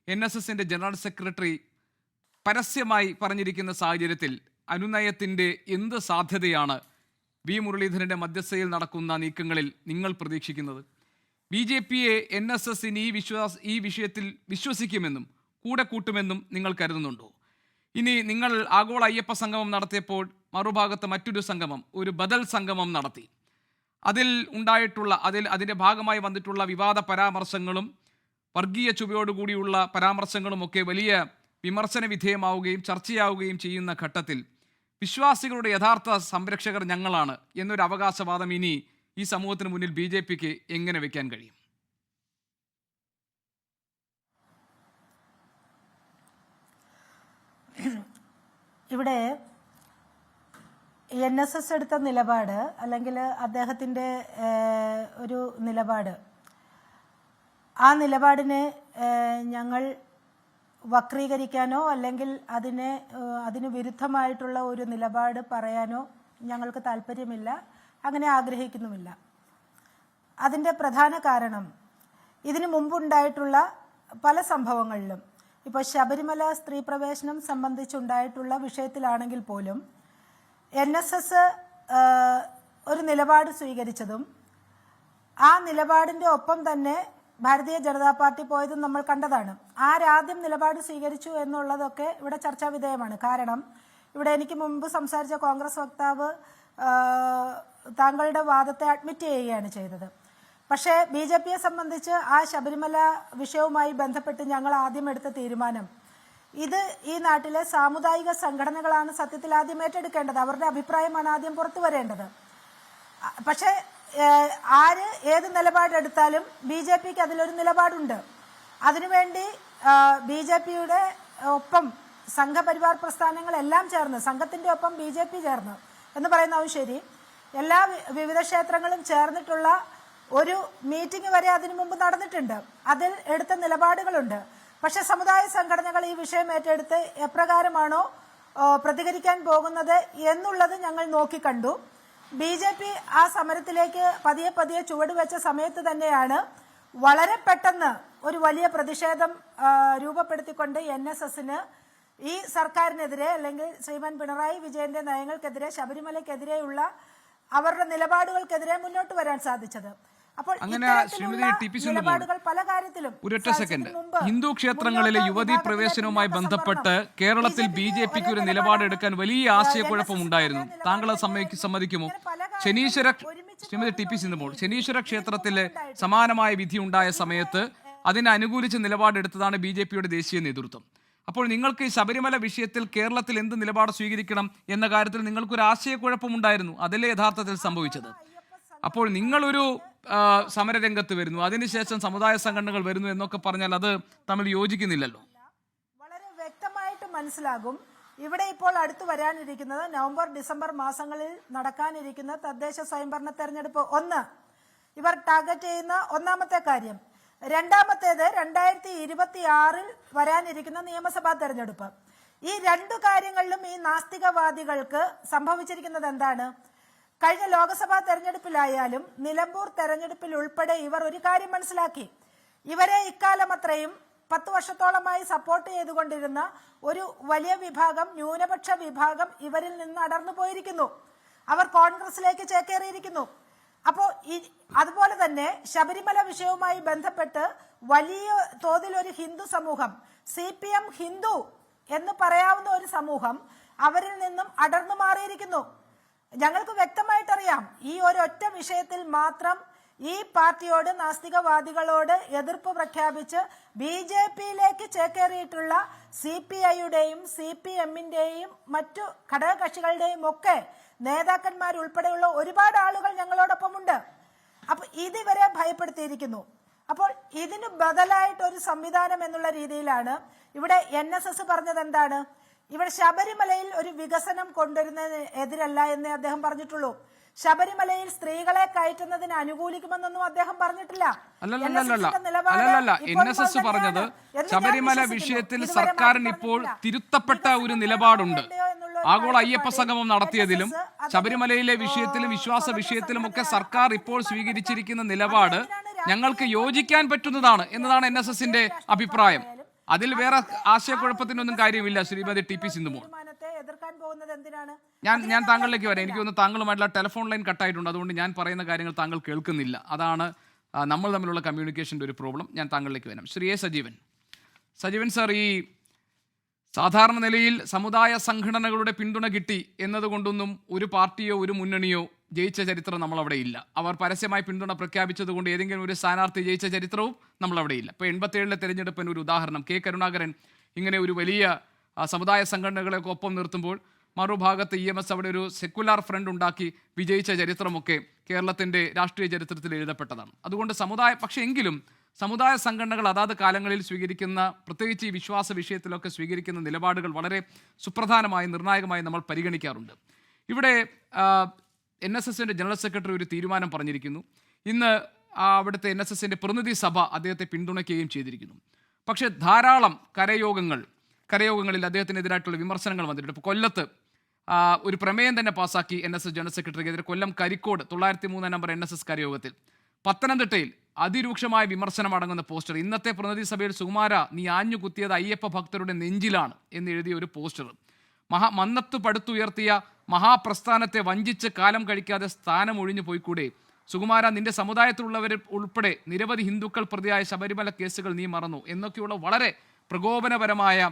NSSന്റെ ജനറൽ സെക്രട്ടറി പരസ്യമായി പറഞ്ഞിരിക്കുന്ന സാഹചര്യത്തിൽ അനുനയത്തിൻ്റെ എന്ത് സാധ്യതയാണ് വി മുരളീധരൻ്റെ മധ്യസ്ഥയിൽ നടക്കുന്ന നീക്കങ്ങളിൽ നിങ്ങൾ പ്രതീക്ഷിക്കുന്നത്? BJPയെ NSS ഈ വിഷയത്തിൽ വിശ്വസിക്കുമെന്നും കൂടെ കൂട്ടുമെന്നും നിങ്ങൾ കരുതുന്നുണ്ടോ? ഇനി നിങ്ങൾ ആഗോള അയ്യപ്പ സംഗമം നടത്തിയപ്പോൾ മറുഭാഗത്ത് മറ്റൊരു സംഗമം, ഒരു ബദൽ സംഗമം നടത്തി. അതിൻ്റെ ഭാഗമായി വന്നിട്ടുള്ള വിവാദ പരാമർശങ്ങളും വർഗീയ ചുവയോടുകൂടിയുള്ള പരാമർശങ്ങളുമൊക്കെ വലിയ വിമർശന വിധേയമാവുകയും ചർച്ചയാവുകയും ചെയ്യുന്ന ഘട്ടത്തിൽ വിശ്വാസികളുടെ യഥാർത്ഥ സംരക്ഷകർ ഞങ്ങളാണ് എന്നൊരു അവകാശവാദം ഇനി ഈ സമൂഹത്തിന് മുന്നിൽ BJPക്ക് എങ്ങനെ വെക്കാൻ കഴിയും? ഇവിടെ NSS എടുത്ത നിലപാട്, അല്ലെങ്കിൽ അദ്ദേഹത്തിൻ്റെ ഒരു നിലപാട്, ആ നിലപാടിനെ ഞങ്ങൾ വക്രീകരിക്കാനോ അല്ലെങ്കിൽ അതിന് വിരുദ്ധമായിട്ടുള്ള ഒരു നിലപാട് പറയാനോ ഞങ്ങൾക്ക് താല്പര്യമില്ല, അങ്ങനെ ആഗ്രഹിക്കുന്നുമില്ല. അതിൻ്റെ പ്രധാന കാരണം ഇതിനു മുമ്പുണ്ടായിട്ടുള്ള പല സംഭവങ്ങളിലും, ഇപ്പോൾ ശബരിമല സ്ത്രീ പ്രവേശനം സംബന്ധിച്ചുണ്ടായിട്ടുള്ള വിഷയത്തിലാണെങ്കിൽ പോലും NSS ഒരു നിലപാട് സ്വീകരിച്ചതും ആ നിലപാടിൻ്റെ ഒപ്പം തന്നെ ഭാരതീയ ജനതാ പാർട്ടി പോയതും നമ്മൾ കണ്ടതാണ്. ആരാദ്യം നിലപാട് സ്വീകരിച്ചു എന്നുള്ളതൊക്കെ ഇവിടെ ചർച്ചാ വിധേയമാണ്. കാരണം ഇവിടെ എനിക്ക് മുമ്പ് സംസാരിച്ച കോൺഗ്രസ് വക്താവ് താങ്കളുടെ വാദത്തെ അഡ്മിറ്റ് ചെയ്യുകയാണ് ചെയ്തത്. പക്ഷേ BJPയെ സംബന്ധിച്ച് ആ ശബരിമല വിഷയവുമായി ബന്ധപ്പെട്ട് ഞങ്ങൾ ആദ്യം എടുത്ത തീരുമാനം, ഇത് ഈ നാട്ടിലെ സാമുദായിക സംഘടനകളാണ് സത്യത്തിൽ ആദ്യം ഏറ്റെടുക്കേണ്ടത്, അവരുടെ അഭിപ്രായമാണ് ആദ്യം പുറത്തു വരേണ്ടത്. പക്ഷേ ഏത് നിലപാടെടുത്താലും BJPക്ക് അതിലൊരു നിലപാടുണ്ട്. അതിനുവേണ്ടി BJPയുടെ ഒപ്പം സംഘപരിവാർ പ്രസ്ഥാനങ്ങളെല്ലാം ചേർന്ന്, സംഘത്തിൻ്റെ ഒപ്പം BJP ചേർന്ന് എന്ന് പറയുന്നതും ശരി, എല്ലാ വിവിധ ക്ഷേത്രങ്ങളും ചേർന്നിട്ടുള്ള ഒരു മീറ്റിംഗ് വരെ അതിനു മുമ്പ് നടന്നിട്ടുണ്ട്. അതിൽ എടുത്ത നിലപാടുകളുണ്ട്. പക്ഷെ സമുദായ സംഘടനകൾ ഈ വിഷയം ഏറ്റെടുത്ത് എപ്രകാരമാണോ പ്രതികരിക്കാൻ പോകുന്നത് എന്നുള്ളത് ഞങ്ങൾ നോക്കിക്കണ്ടു. BJP ആ സമരത്തിലേക്ക് പതിയെ ചുവടുവെച്ച സമയത്ത് തന്നെയാണ് വളരെ പെട്ടെന്ന് ഒരു വലിയ പ്രതിഷേധം രൂപപ്പെടുത്തിക്കൊണ്ട് NSSന് ഈ സർക്കാരിനെതിരെ അല്ലെങ്കിൽ ശ്രീമാൻ പിണറായി വിജയന്റെ നയങ്ങൾക്കെതിരെ, ശബരിമലയ്ക്കെതിരെയുള്ള അവരുടെ നിലപാടുകൾക്കെതിരെ മുന്നോട്ട് വരാൻ സാധിച്ചത്. അപ്പോൾ അങ്ങനെ ശ്രീമതി ടി.പി. നിലപാടുകൾ പല കാര്യത്തിലും ഒരൊറ്റ സെക്കൻഡ്, ഹിന്ദു ക്ഷേത്രങ്ങളിലെ യുവതീ പ്രവേശനവുമായി ബന്ധപ്പെട്ട് കേരളത്തിൽ BJPക്ക് ഒരു നിലപാടെടുക്കാൻ വലിയ ആശയക്കുഴപ്പമുണ്ടായിരുന്നു. താങ്കൾ സമ്മതിക്കുമോ? ശ്രീമതി ടി.പി. സിന്ധുമോൾ, ശനീശ്വര ക്ഷേത്രത്തിലെ സമാനമായ വിധി ഉണ്ടായ സമയത്ത് അതിനെ അനുകൂലിച്ച് നിലപാടെടുത്തതാണ് BJPയുടെ ദേശീയ നേതൃത്വം. അപ്പോൾ നിങ്ങൾക്ക് ഈ ശബരിമല വിഷയത്തിൽ കേരളത്തിൽ എന്ത് നിലപാട് സ്വീകരിക്കണം എന്ന കാര്യത്തിൽ നിങ്ങൾക്കൊരു ആശയക്കുഴപ്പമുണ്ടായിരുന്നു. അതല്ലേ യഥാർത്ഥത്തിൽ സംഭവിച്ചത്? അപ്പോൾ നിങ്ങളൊരു സമരരംഗത്ത് വരുന്നു, അതിനുശേഷം സമുദായ സംഘടനകൾ വരുന്നു എന്നൊക്കെ പറഞ്ഞാൽ അത് തമ്മിൽ യോജിക്കുന്നില്ലല്ലോ. വളരെ വ്യക്തമായിട്ട് മനസ്സിലാകും. ഇവിടെ ഇപ്പോൾ അടുത്ത് വരാനിരിക്കുന്നത് നവംബർ ഡിസംബർ മാസങ്ങളിൽ നടക്കാനിരിക്കുന്ന തദ്ദേശ സ്വയംഭരണ തെരഞ്ഞെടുപ്പ് ഇവർ ടാർഗറ്റ് ചെയ്യുന്ന ഒന്നാമത്തെ കാര്യം. രണ്ടാമത്തേത് 2026 വരാനിരിക്കുന്ന നിയമസഭാ തെരഞ്ഞെടുപ്പ്. ഈ രണ്ടു കാര്യങ്ങളിലും ഈ നാസ്തികവാദികൾക്ക് സംഭവിച്ചിരിക്കുന്നത് എന്താണ്? കഴിഞ്ഞ ലോക്സഭാ തെരഞ്ഞെടുപ്പിലായാലും നിലമ്പൂർ തെരഞ്ഞെടുപ്പിൽ ഉൾപ്പെടെ ഇവർ ഒരു കാര്യം മനസ്സിലാക്കി. ഇവരെ ഇക്കാലം അത്രയും 10 വർഷത്തോളമായി സപ്പോർട്ട് ചെയ്തുകൊണ്ടിരുന്ന ഒരു വലിയ വിഭാഗം, ന്യൂനപക്ഷ വിഭാഗം ഇവരിൽ നിന്ന് അടർന്നു പോയിരിക്കുന്നു. അവർ കോൺഗ്രസിലേക്ക് ചേക്കേറിയിരിക്കുന്നു. അപ്പോൾ അതുപോലെ തന്നെ ശബരിമല വിഷയവുമായി ബന്ധപ്പെട്ട് വലിയ തോതിൽ ഒരു ഹിന്ദു സമൂഹം, CPM ഹിന്ദു എന്ന് പറയാവുന്ന ഒരു സമൂഹം അവരിൽ നിന്നും അടർന്നു മാറിയിരിക്കുന്നു. ഞങ്ങൾക്ക് വ്യക്തമായിട്ടറിയാം, ഈ ഒരൊറ്റ വിഷയത്തിൽ മാത്രം ഈ പാർട്ടിയോട്, നാസ്തികവാദികളോട് എതിർപ്പ് പ്രഖ്യാപിച്ച് BJPയിലേക്ക് ചേക്കേറിയിട്ടുള്ള CPIയുടെയും CPMന്റെയും മറ്റു ഘടകകക്ഷികളുടെയും ഒക്കെ നേതാക്കന്മാരുൾപ്പെടെയുള്ള ഒരുപാട് ആളുകൾ ഞങ്ങളോടൊപ്പമുണ്ട്. അപ്പൊ ഇതിവരെ ഭയപ്പെടുത്തിയിരിക്കുന്നു. അപ്പോൾ ഇതിന് ബദലായിട്ട് ഒരു സംവിധാനം എന്നുള്ള രീതിയിലാണ് ഇവിടെ NSS പറഞ്ഞത്. എന്താണ്? ഇവിടെ ശബരിമലയിൽ ഒരു വികസനം കൊണ്ടുവരുന്നതിന് എതിരല്ല എന്ന് അദ്ദേഹം പറഞ്ഞിട്ടുള്ളൂ. ശബരിമലയിൽ സ്ത്രീകളെ കയറ്റുന്നതിന് അനുകൂലിക്കുമെന്നൊന്നും അദ്ദേഹം പറഞ്ഞിട്ടില്ല. അല്ലല്ല, NSS പറഞ്ഞത് ശബരിമല വിഷയത്തിൽ സർക്കാരിന് ഇപ്പോൾ തിരുത്തപ്പെട്ട ഒരു നിലപാടുണ്ട്. ആഗോള അയ്യപ്പ സംഗമം നടത്തിയതിലും ശബരിമലയിലെ വിഷയത്തിലും വിശ്വാസ വിഷയത്തിലും ഒക്കെ സർക്കാർ ഇപ്പോൾ സ്വീകരിച്ചിരിക്കുന്ന നിലപാട് ഞങ്ങൾക്ക് യോജിക്കാൻ പറ്റുന്നതാണ് എന്നതാണ് NSSന്റെ അഭിപ്രായം. അതിൽ വേറെ ആശയക്കുഴപ്പത്തിനൊന്നും കാര്യമില്ല. ശ്രീമതി ടി.പി. സിന്ധുമോൾ, ഞാൻ താങ്കളിലേക്ക് വരാം. എനിക്ക് തോന്നുന്നു താങ്കളുമായിട്ടുള്ള ടെലിഫോൺ ലൈൻ കട്ടായിട്ടുണ്ട്. അതുകൊണ്ട് ഞാൻ പറയുന്ന കാര്യങ്ങൾ താങ്കൾ കേൾക്കുന്നില്ല. അതാണ് നമ്മൾ തമ്മിലുള്ള കമ്മ്യൂണിക്കേഷൻ്റെ ഒരു പ്രോബ്ലം. ഞാൻ താങ്കളിലേക്ക് വരാം. ശ്രീ എ. സജീവൻ സാർ, ഈ സാധാരണ നിലയിൽ സമുദായ സംഘടനകളുടെ പിന്തുണ കിട്ടി എന്നതുകൊണ്ടൊന്നും ഒരു പാർട്ടിയോ ഒരു മുന്നണിയോ ജയിച്ച ചരിത്രം നമ്മളവിടെ ഇല്ല. അവർ പരസ്യമായി പിന്തുണ പ്രഖ്യാപിച്ചതുകൊണ്ട് ഏതെങ്കിലും ഒരു സ്ഥാനാർത്ഥി ജയിച്ച ചരിത്രവും നമ്മളവിടെ ഇല്ല. ഇപ്പോൾ 87 തെരഞ്ഞെടുപ്പിന് ഒരു ഉദാഹരണം, K. കരുണാകരൻ ഇങ്ങനെ ഒരു വലിയ സമുദായ സംഘടനകളെയൊക്കെ ഒപ്പം നിർത്തുമ്പോൾ മറുഭാഗത്ത് EMS അവിടെ ഒരു സെക്കുലാർ ഫ്രണ്ട് ഉണ്ടാക്കി വിജയിച്ച ചരിത്രമൊക്കെ കേരളത്തിൻ്റെ രാഷ്ട്രീയ ചരിത്രത്തിൽ എഴുതപ്പെട്ടതാണ്. അതുകൊണ്ട് പക്ഷേ എങ്കിലും സമുദായ സംഘടനകൾ അതാത് കാലങ്ങളിൽ സ്വീകരിക്കുന്ന, പ്രത്യേകിച്ച് ഈ വിശ്വാസ വിഷയത്തിലൊക്കെ സ്വീകരിക്കുന്ന നിലപാടുകൾ വളരെ സുപ്രധാനമായി, നിർണായകമായി നമ്മൾ പരിഗണിക്കാറുണ്ട്. ഇവിടെ NSSന്റെ ജനറൽ സെക്രട്ടറി ഒരു തീരുമാനം പറഞ്ഞിരിക്കുന്നു. ഇന്ന് അവിടുത്തെ NSSന്റെ പ്രതിനിധി സഭ അദ്ദേഹത്തെ പിന്തുണയ്ക്കുകയും ചെയ്തിരിക്കുന്നു. പക്ഷേ ധാരാളം കരയോഗങ്ങളിൽ അദ്ദേഹത്തിനെതിരായിട്ടുള്ള വിമർശനങ്ങൾ വന്നിട്ടുണ്ട്. ഇപ്പോൾ കൊല്ലത്ത് ഒരു പ്രമേയം തന്നെ പാസാക്കി NSS ജനറൽ സെക്രട്ടറിക്കെതിരെ. കൊല്ലം കരിക്കോട് 903 നമ്പർ NSS കരയോഗത്തിൽ. പത്തനംതിട്ടയിൽ അതിരൂക്ഷമായ വിമർശനം അടങ്ങുന്ന പോസ്റ്റർ. ഇന്നത്തെ പ്രതിനിധി സഭയിൽ സുകുമാര, നീ ആഞ്ഞു കുത്തിയത് അയ്യപ്പ ഭക്തരുടെ നെഞ്ചിലാണ് എന്നെഴുതിയ ഒരു പോസ്റ്റർ. മന്നത്ത് പടുത്തുയർത്തിയ മഹാപ്രസ്ഥാനത്തെ വഞ്ചിച്ച് കാലം കഴിക്കാതെ സ്ഥാനം ഒഴിഞ്ഞു പോയിക്കൂടെ? സുകുമാര, നിന്റെ സമുദായത്തിലുള്ളവർ ഉൾപ്പെടെ നിരവധി ഹിന്ദുക്കൾ പ്രതിയായ ശബരിമല കേസുകൾ നീ മറന്നു എന്നൊക്കെയുള്ള വളരെ പ്രകോപനപരമായ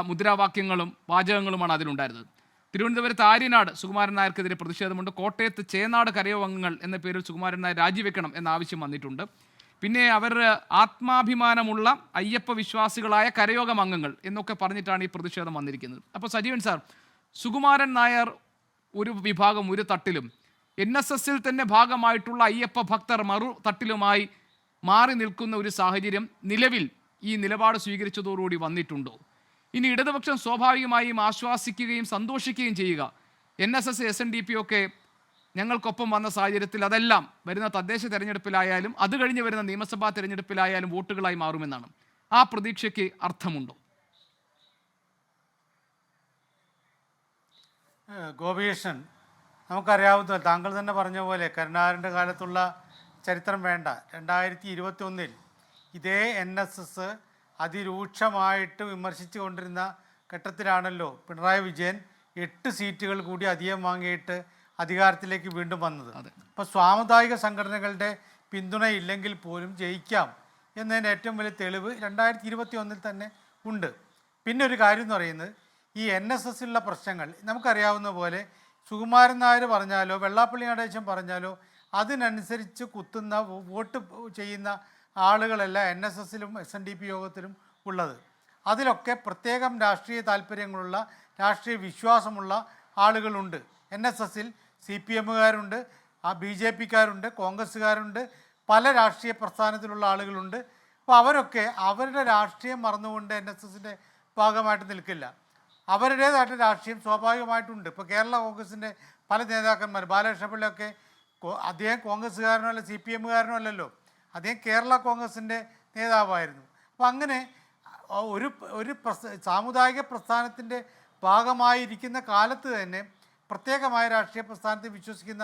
മുദ്രാവാക്യങ്ങളും വാചകങ്ങളുമാണ് അതിലുണ്ടായിരുന്നത്. തിരുവനന്തപുരത്ത് ആര്യനാട് സുകുമാരൻ നായർക്കെതിരെ പ്രതിഷേധമുണ്ട്. കോട്ടയത്ത് ചേനാട് കരയോഗങ്ങൾ എന്ന പേരിൽ സുകുമാരൻ നായർ രാജിവെക്കണം എന്ന ആവശ്യം വന്നിട്ടുണ്ട്. പിന്നെ അവർ ആത്മാഭിമാനമുള്ള അയ്യപ്പ വിശ്വാസികളായ കരയോഗം അംഗങ്ങൾ എന്നൊക്കെ പറഞ്ഞിട്ടാണ് ഈ പ്രതിഷേധം വന്നിരിക്കുന്നത്. അപ്പോൾ സജീവൻ സാർ, സുകുമാരൻ നായർ ഒരു വിഭാഗം ഒരു തട്ടിലും NSSൽ തന്നെ ഭാഗമായിട്ടുള്ള അയ്യപ്പ ഭക്തർ മറു തട്ടിലുമായി മാറി നിൽക്കുന്ന ഒരു സാഹചര്യം നിലവിൽ ഈ നിലപാട് സ്വീകരിച്ചതോടുകൂടി വന്നിട്ടുണ്ടോ? ഇനി ഇടതുപക്ഷം സ്വാഭാവികമായും ആശ്വാസിക്കുകയും സന്തോഷിക്കുകയും ചെയ്യുക, NSS SNDP ഒക്കെ ഞങ്ങൾക്കൊപ്പം വന്ന സാഹചര്യത്തിൽ അതെല്ലാം വരുന്ന തദ്ദേശ തെരഞ്ഞെടുപ്പിലായാലും അത് കഴിഞ്ഞ് വരുന്ന നിയമസഭാ തെരഞ്ഞെടുപ്പിലായാലും വോട്ടുകളായി മാറുമെന്നാണ്. ആ പ്രതീക്ഷയ്ക്ക് അർത്ഥമുണ്ടോ? ഗോപികൃഷ്ണൻ, നമുക്കറിയാവുന്ന താങ്കൾ തന്നെ പറഞ്ഞ പോലെ കരുണാകരൻ്റെ കാലത്തുള്ള ചരിത്രം വേണ്ട. 2021 ഇതേ NSS അതിരൂക്ഷമായിട്ട് വിമർശിച്ചു കൊണ്ടിരുന്ന ഘട്ടത്തിലാണല്ലോ പിണറായി വിജയൻ 8 സീറ്റുകൾ കൂടി അധികം വാങ്ങിയിട്ട് അധികാരത്തിലേക്ക് വീണ്ടും വന്നത്. അപ്പോൾ സാമുദായിക സംഘടനകളുടെ പിന്തുണയില്ലെങ്കിൽ പോലും ജയിക്കാം എന്നതിൻ്റെ ഏറ്റവും വലിയ തെളിവ് 2021 തന്നെ ഉണ്ട്. പിന്നെ ഒരു കാര്യം എന്ന് പറയുന്നത്, ഈ NSSലുള്ള പ്രശ്നങ്ങൾ നമുക്കറിയാവുന്ന പോലെ സുകുമാരൻ നായർ പറഞ്ഞാലോ വെള്ളാപ്പള്ളി നടേശൻ പറഞ്ഞാലോ അതിനനുസരിച്ച് കുത്തുന്ന വോട്ട് ചെയ്യുന്ന ആളുകളല്ല NSSലും SNDP യോഗത്തിലും ഉള്ളത്. അതിലൊക്കെ പ്രത്യേകം രാഷ്ട്രീയ താല്പര്യങ്ങളുള്ള, രാഷ്ട്രീയ വിശ്വാസമുള്ള ആളുകളുണ്ട്. NSSൽ CPMകാരുണ്ട്, BJPക്കാരുണ്ട്, കോൺഗ്രസ്സുകാരുണ്ട്, പല രാഷ്ട്രീയ പ്രസ്ഥാനത്തിലുള്ള ആളുകളുണ്ട്. അപ്പോൾ അവരൊക്കെ അവരുടെ രാഷ്ട്രീയം മറന്നുകൊണ്ട് NSSൻ്റെ ഭാഗമായിട്ട് നിൽക്കില്ല. അവരുടേതായിട്ട് രാഷ്ട്രീയം സ്വാഭാവികമായിട്ടുണ്ട്. ഇപ്പോൾ കേരള കോൺഗ്രസിൻ്റെ പല നേതാക്കന്മാർ, ബാലകൃഷ്ണപിള്ളയൊക്കെ അദ്ദേഹം കോൺഗ്രസ്സുകാരനോ അല്ല CPMകാരനോ അല്ലല്ലോ, അദ്ദേഹം കേരള കോൺഗ്രസിൻ്റെ നേതാവായിരുന്നു. അപ്പോൾ അങ്ങനെ ഒരു സാമുദായിക പ്രസ്ഥാനത്തിൻ്റെ ഭാഗമായിരിക്കുന്ന കാലത്ത് തന്നെ പ്രത്യേകമായ രാഷ്ട്രീയ പ്രസ്ഥാനത്തെ വിശ്വസിക്കുന്ന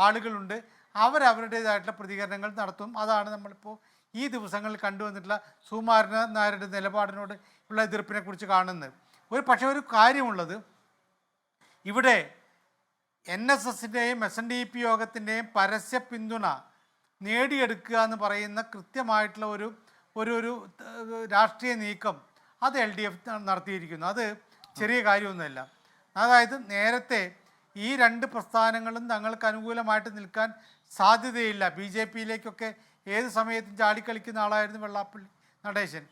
ആളുകളുണ്ട്. അവരവരുടേതായിട്ടുള്ള പ്രതികരണങ്ങൾ നടത്തും. അതാണ് നമ്മളിപ്പോൾ ഈ ദിവസങ്ങളിൽ കണ്ടുവന്നിട്ടുള്ള സുകുമാരൻ നായരുടെ നിലപാടിനോട് ഉള്ള എതിർപ്പിനെ കുറിച്ച് കാണുന്നത്. പക്ഷേ ഒരു കാര്യമുള്ളത്, ഇവിടെ NSSൻ്റെയും SNDP യോഗത്തിൻ്റെയും പരസ്യ പിന്തുണ നേടിയെടുക്കുക എന്ന് പറയുന്ന കൃത്യമായിട്ടുള്ള ഒരു രാഷ്ട്രീയ നീക്കം അത് LDF നടത്തിയിരിക്കുന്നു. അത് ചെറിയ കാര്യമൊന്നുമല്ല. അതായത് നേരത്തെ ഈ 2 പ്രസ്ഥാനങ്ങളും തങ്ങൾക്ക് അനുകൂലമായിട്ട് നിൽക്കാൻ സാധ്യതയില്ല. BJPയിലേക്കൊക്കെ ഏത് സമയത്തും ചാടിക്കളിക്കുന്ന ആളായിരുന്നു വെള്ളാപ്പള്ളി നടേശൻ.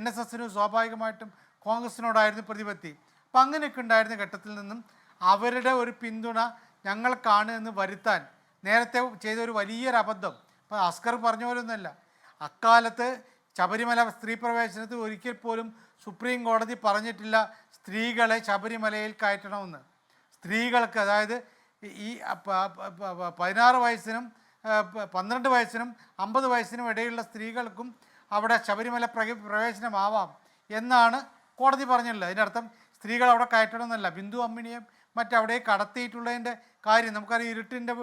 NSSന് സ്വാഭാവികമായിട്ടും കോൺഗ്രസിനോടായിരുന്നു പ്രതിപത്തി. അപ്പം അങ്ങനെയൊക്കെ ഉണ്ടായിരുന്ന ഘട്ടത്തിൽ നിന്നും അവരുടെ ഒരു പിന്തുണ ഞങ്ങൾക്കാണ് എന്ന് വരുത്താൻ നേരത്തെ ചെയ്തൊരു വലിയൊരു അബദ്ധം. അപ്പോൾ അസ്കർ പറഞ്ഞ പോലൊന്നുമല്ല, അക്കാലത്ത് ശബരിമല സ്ത്രീ പ്രവേശനത്തിൽ ഒരിക്കൽ പോലും സുപ്രീം കോടതി പറഞ്ഞിട്ടില്ല സ്ത്രീകളെ ശബരിമലയിൽ കയറ്റണമെന്ന്. സ്ത്രീകൾക്ക്, അതായത് ഈ 16 വയസ്സിനും 12 വയസ്സിനും 50 വയസ്സിനും ഇടയിലുള്ള സ്ത്രീകൾക്കും അവിടെ ശബരിമല പ്രവേശനമാവാം എന്നാണ് കോടതി പറഞ്ഞിട്ടുള്ളത്. അതിനർത്ഥം സ്ത്രീകൾ അവിടെ കയറ്റണമെന്നല്ല. ബിന്ദു അമ്മിണിയും മറ്റവിടെ കടത്തിയിട്ടുള്ളതിൻ്റെ കാര്യം നമുക്കറിയാം. ഇരുട്ടിൻ്റെ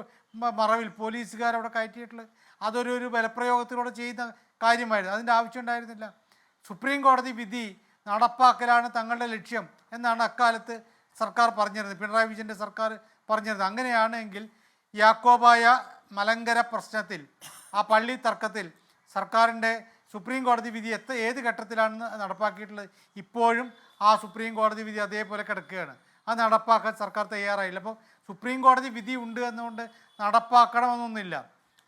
മറവിൽ പോലീസുകാരവിടെ കയറ്റിയിട്ടുള്ളത് അതൊരു ബലപ്രയോഗത്തിലൂടെ ചെയ്യുന്ന കാര്യമായിരുന്നു. അതിൻ്റെ ആവശ്യം ഉണ്ടായിരുന്നില്ല. സുപ്രീം കോടതി വിധി നടപ്പാക്കലാണ് തങ്ങളുടെ ലക്ഷ്യം എന്നാണ് അക്കാലത്ത് സർക്കാർ പറഞ്ഞിരുന്നത്, പിണറായി വിജയൻ്റെ സർക്കാർ പറഞ്ഞിരുന്നത്. അങ്ങനെയാണെങ്കിൽ യാക്കോബായ മലങ്കര പ്രശ്നത്തിൽ, ആ പള്ളി തർക്കത്തിൽ സർക്കാരിൻ്റെ സുപ്രീം കോടതി വിധി ഏത് ഘട്ടത്തിലാണ് നടപ്പാക്കിയിട്ടുള്ളത്? ഇപ്പോഴും ആ സുപ്രീം കോടതി വിധി അതേപോലെ കിടക്കുകയാണ്. അത് നടപ്പാക്കാൻ സർക്കാർ തയ്യാറായില്ല. അപ്പോൾ സുപ്രീം കോടതി വിധി ഉണ്ട് എന്നുകൊണ്ട് നടപ്പാക്കണമെന്നൊന്നുമില്ല.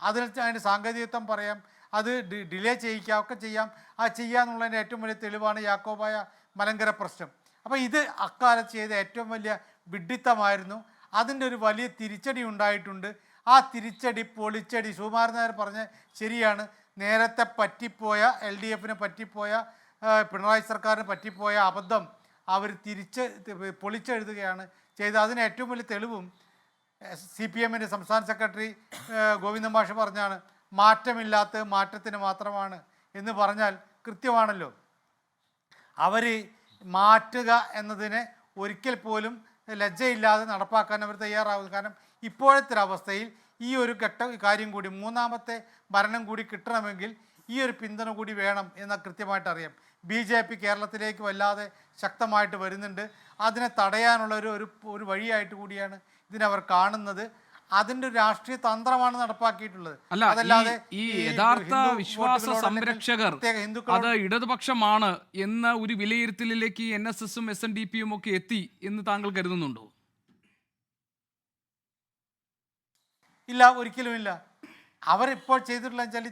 അതിന് സാങ്കേതികത്വം പറയാം, അത് ഡിലേ ചെയ്യിക്കാം, ഒക്കെ ചെയ്യാം. ആ ചെയ്യാന്നുള്ളതിൻ്റെ ഏറ്റവും വലിയ തെളിവാണ് യാക്കോബായ മലങ്കര പ്രശ്നം. അപ്പോൾ ഇത് അക്കാലത്ത് ചെയ്ത ഏറ്റവും വലിയ വിഡ്ഢിത്തമായിരുന്നു. അതിൻ്റെ ഒരു വലിയ തിരിച്ചടി ഉണ്ടായിട്ടുണ്ട്. ആ തിരിച്ചടി പൊളിച്ചടി സുകുമാരൻ നായർ പറഞ്ഞ ശരിയാണ്. നേരത്തെ പറ്റിപ്പോയ LDFന് പറ്റിപ്പോയ പിണറായി സർക്കാരിന് പറ്റിപ്പോയ അബദ്ധം അവർ പൊളിച്ചെഴുതുകയാണ് ചെയ്തത്. അതിന് ഏറ്റവും വലിയ തെളിവും CPMൻ്റെ സംസ്ഥാന സെക്രട്ടറി ഗോവിന്ദൻ മാഷ് പറഞ്ഞാണ്, മാറ്റമില്ലാത്ത മാറ്റത്തിന് മാത്രമാണ് എന്ന് പറഞ്ഞാൽ കൃത്യമാണല്ലോ. അവർ മാറ്റുക എന്നതിനെ ഒരിക്കൽ പോലും ലജ്ജയില്ലാതെ നടപ്പാക്കാൻ അവർ തയ്യാറാകുന്നു. കാരണം ഇപ്പോഴത്തെ അവസ്ഥയിൽ ഈ ഒരു കാര്യം കൂടി, മൂന്നാമത്തെ ഭരണം കൂടി കിട്ടണമെങ്കിൽ ഈ ഒരു പിന്തുണ കൂടി വേണം എന്ന് കൃത്യമായിട്ട് അറിയാം. BJP കേരളത്തിലേക്ക് വല്ലാതെ ശക്തമായിട്ട് വരുന്നുണ്ട്. അതിനെ തടയാനുള്ള ഒരു വഴിയായിട്ട് കൂടിയാണ് ഇതിനവർ കാണുന്നത്. അതിൻ്റെ ഒരു രാഷ്ട്രീയ തന്ത്രമാണ് നടപ്പാക്കിയിട്ടുള്ളത്. അതല്ലാതെ ഈ യഥാർത്ഥ വിശ്വാസ സംരക്ഷകർ അത് ഇടതുപക്ഷമാണ് എന്ന ഒരു വിലയിരുത്തലിലേക്ക് NSSും SNDPയും ഒക്കെ എത്തി എന്ന് താങ്കൾ കരുതുന്നുണ്ടോ? ഇല്ല, ഒരിക്കലുമില്ല. അവരിപ്പോൾ ചെയ്തിട്ടുള്ള വെച്ചാൽ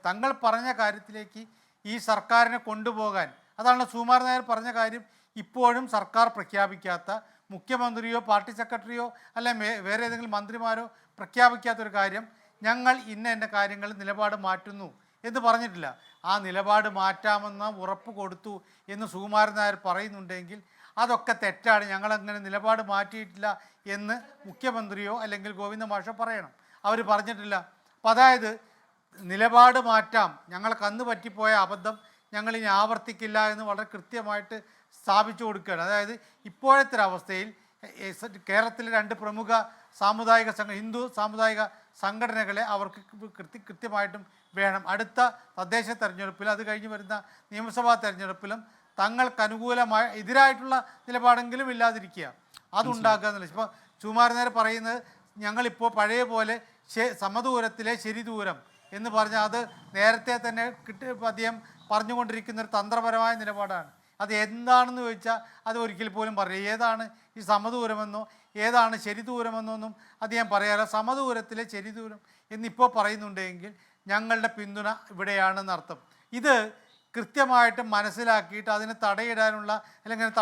തങ്ങൾ പറഞ്ഞ കാര്യത്തിലേക്ക് ഈ സർക്കാരിനെ കൊണ്ടുപോകാൻ, അതാണ് സുകുമാരൻ നായർ പറഞ്ഞ കാര്യം. ഇപ്പോഴും സർക്കാർ പ്രഖ്യാപിക്കാത്ത, മുഖ്യമന്ത്രിയോ പാർട്ടി സെക്രട്ടറിയോ അല്ല വേറെ ഏതെങ്കിലും മന്ത്രിമാരോ പ്രഖ്യാപിക്കാത്തൊരു കാര്യം, ഞങ്ങൾ ഇന്ന കാര്യങ്ങൾ നിലപാട് മാറ്റുന്നു എന്ന് പറഞ്ഞിട്ടില്ല. ആ നിലപാട് മാറ്റാമെന്ന് ഉറപ്പ് കൊടുത്തു എന്ന് സുകുമാരൻ നായർ പറയുന്നുണ്ടെങ്കിൽ അതൊക്കെ തെറ്റാണ്, ഞങ്ങളങ്ങനെ നിലപാട് മാറ്റിയിട്ടില്ല എന്ന് മുഖ്യമന്ത്രിയോ അല്ലെങ്കിൽ ഗോവിന്ദ മാഷോ പറയണം. അവർ പറഞ്ഞിട്ടില്ല. അപ്പം അതായത് നിലപാട് മാറ്റാം, ഞങ്ങൾക്ക് അന്ന് പറ്റിപ്പോയ അബദ്ധം ഞങ്ങളിനി ആവർത്തിക്കില്ല എന്ന് വളരെ കൃത്യമായിട്ട് സ്ഥാപിച്ചു കൊടുക്കുകയാണ്. അതായത് ഇപ്പോഴത്തെ അവസ്ഥയിൽ കേരളത്തിലെ 2 പ്രമുഖ സാമുദായിക ഹിന്ദു സാമുദായിക സംഘടനകളെ അവർക്ക് കൃത്യമായിട്ടും വേണം. അടുത്ത തദ്ദേശ തെരഞ്ഞെടുപ്പിലും അത് കഴിഞ്ഞ് വരുന്ന നിയമസഭാ തെരഞ്ഞെടുപ്പിലും തങ്ങൾക്ക് അനുകൂലമായ എതിരായിട്ടുള്ള നിലപാടെങ്കിലും ഇല്ലാതിരിക്കുക, അതുണ്ടാക്കുക എന്നുള്ളത്. ഇപ്പോൾ സുകുമാരൻ നായർ പറയുന്നത് ഞങ്ങളിപ്പോൾ പഴയ പോലെ സമദൂരത്തിലെ ശരിദൂരം എന്ന് പറഞ്ഞാൽ അത് നേരത്തെ തന്നെ അദ്ദേഹം പറഞ്ഞുകൊണ്ടിരിക്കുന്ന ഒരു തന്ത്രപരമായ നിലപാടാണ്. അത് എന്താണെന്ന് ചോദിച്ചാൽ അത് ഒരിക്കൽ പോലും പറയില്ല. ഏതാണ് ഈ സമദൂരമെന്നോ ഏതാണ് ശരിദൂരമെന്നൊന്നും അദ്ദേഹം പറയാറ്. സമദൂരത്തിലെ ശരിദൂരം എന്നിപ്പോൾ പറയുന്നുണ്ടെങ്കിൽ ഞങ്ങളുടെ പിന്തുണ ഇവിടെയാണെന്ന് അർത്ഥം. ഇത് കൃത്യമായിട്ട് മനസ്സിലാക്കിയിട്ട് അതിന് തടയിടാനുള്ള അല്ലെങ്കിൽ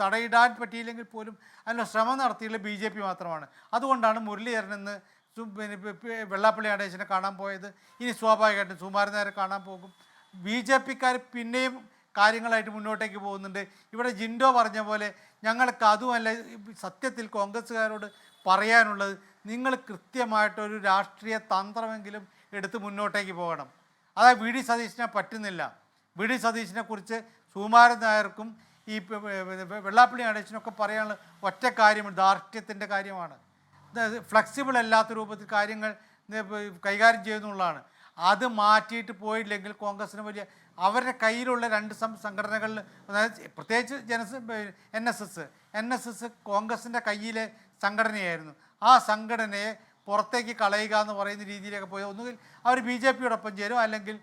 തടയിടാൻ പറ്റിയില്ലെങ്കിൽ പോലും അതിനുള്ള ശ്രമം നടത്തിയുള്ള BJP മാത്രമാണ്. അതുകൊണ്ടാണ് മുരളീധരൻ എന്ന് വെള്ളാപ്പള്ളി നടേശനെ കാണാൻ പോയത്. ഇനി സ്വാഭാവികമായിട്ടും സുകുമാരൻ നായരെ കാണാൻ പോകും. BJPക്കാർ പിന്നെയും കാര്യങ്ങളായിട്ട് മുന്നോട്ടേക്ക് പോകുന്നുണ്ട്. ഇവിടെ ജിൻഡോ പറഞ്ഞ പോലെ ഞങ്ങൾക്ക് അതുമല്ല സത്യത്തിൽ കോൺഗ്രസ്സുകാരോട് പറയാനുള്ളത്, നിങ്ങൾ കൃത്യമായിട്ടൊരു രാഷ്ട്രീയ തന്ത്രമെങ്കിലും എടുത്ത് മുന്നോട്ടേക്ക് പോകണം. അതായത് VD സതീശനെ പറ്റുന്നില്ല. VD സതീശനെ കുറിച്ച് സുകുമാരൻ നായർക്കും ഈ വെള്ളാപ്പള്ളി നടേശനൊക്കെ പറയാനുള്ള ഒറ്റ കാര്യമാണ്, ധാർഷ്ട്യത്തിൻ്റെ കാര്യമാണ്. ഫ്ലെക്സിബിൾ അല്ലാത്ത രൂപത്തിൽ കാര്യങ്ങൾ കൈകാര്യം ചെയ്യുന്നുള്ളതാണ്. അത് മാറ്റിയിട്ട് പോയില്ലെങ്കിൽ കോൺഗ്രസ്സിന് വലിയ അവരുടെ കയ്യിലുള്ള 2 സംഘടനകളിൽ, അതായത് പ്രത്യേകിച്ച് NSS കോൺഗ്രസിൻ്റെ കയ്യിലെ സംഘടനയായിരുന്നു. ആ സംഘടനയെ പുറത്തേക്ക് കളയുക എന്ന് പറയുന്ന രീതിയിലൊക്കെ പോയി ഒന്നുകിൽ അവർ BJPയോടൊപ്പം ചേരും അല്ലെങ്കിൽ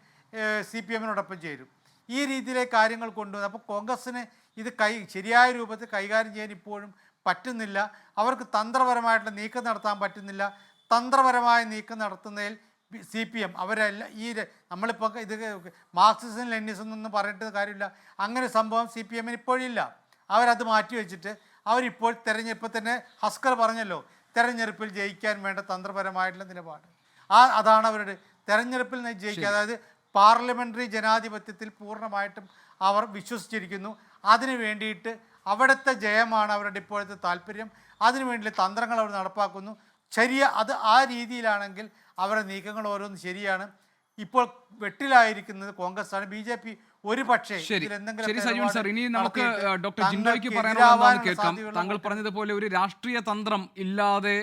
CPMനോടൊപ്പം ചേരും. ഈ രീതിയിലേക്ക് കാര്യങ്ങൾ കൊണ്ടുവന്നു. അപ്പോൾ കോൺഗ്രസ്സിന് ഇത് ശരിയായ രൂപത്തിൽ കൈകാര്യം ചെയ്യാൻ ഇപ്പോഴും പറ്റുന്നില്ല. അവർക്ക് തന്ത്രപരമായിട്ടുള്ള നീക്കം നടത്താൻ പറ്റുന്നില്ല. തന്ത്രപരമായ നീക്കം നടത്തുന്നതിൽ CPM അവരെല്ലാം നമ്മളിപ്പോൾ ഇത് മാർക്സിസം ലെനിനിസം എന്നൊന്നും പറഞ്ഞിട്ട് കാര്യമില്ല. അങ്ങനെ സംഭവം CPMന് ഇപ്പോഴില്ല. അവരത് മാറ്റി വെച്ചിട്ട് അവരിപ്പോൾ തെരഞ്ഞെടുപ്പിൽ തന്നെ ഹസ്കർ പറഞ്ഞല്ലോ, തെരഞ്ഞെടുപ്പിൽ ജയിക്കാൻ വേണ്ട തന്ത്രപരമായിട്ടുള്ള നിലപാട് അതാണ് അവരുടെ തെരഞ്ഞെടുപ്പിൽ ജയിക്കുക. അതായത് പാർലമെൻ്ററി ജനാധിപത്യത്തിൽ പൂർണ്ണമായിട്ടും അവർ വിശ്വസിച്ചിരിക്കുന്നു. അതിനു വേണ്ടിയിട്ട് അവിടുത്തെ ജയമാണ് അവരുടെ ഇപ്പോഴത്തെ താല്പര്യം. അതിനു വേണ്ടിയുള്ള തന്ത്രങ്ങൾ അവർ നടപ്പാക്കുന്നു. അത് ആ രീതിയിലാണെങ്കിൽ അവരുടെ നീക്കങ്ങൾ ഓരോന്നും ശരിയാണ്. ഇപ്പോൾ വെട്ടിലായിരിക്കുന്നത് കോൺഗ്രസ് ആണ്. BJP ഒരു പക്ഷേ ഇനി നമുക്ക് ഡോക്ടർ ജിൻഡോയ്ക്ക് പറയാനുള്ളതെന്ന് കേൾക്കാം. താങ്കൾ പറഞ്ഞതുപോലെ ഒരു രാഷ്ട്രീയ തന്ത്രം ഇല്ലാതെ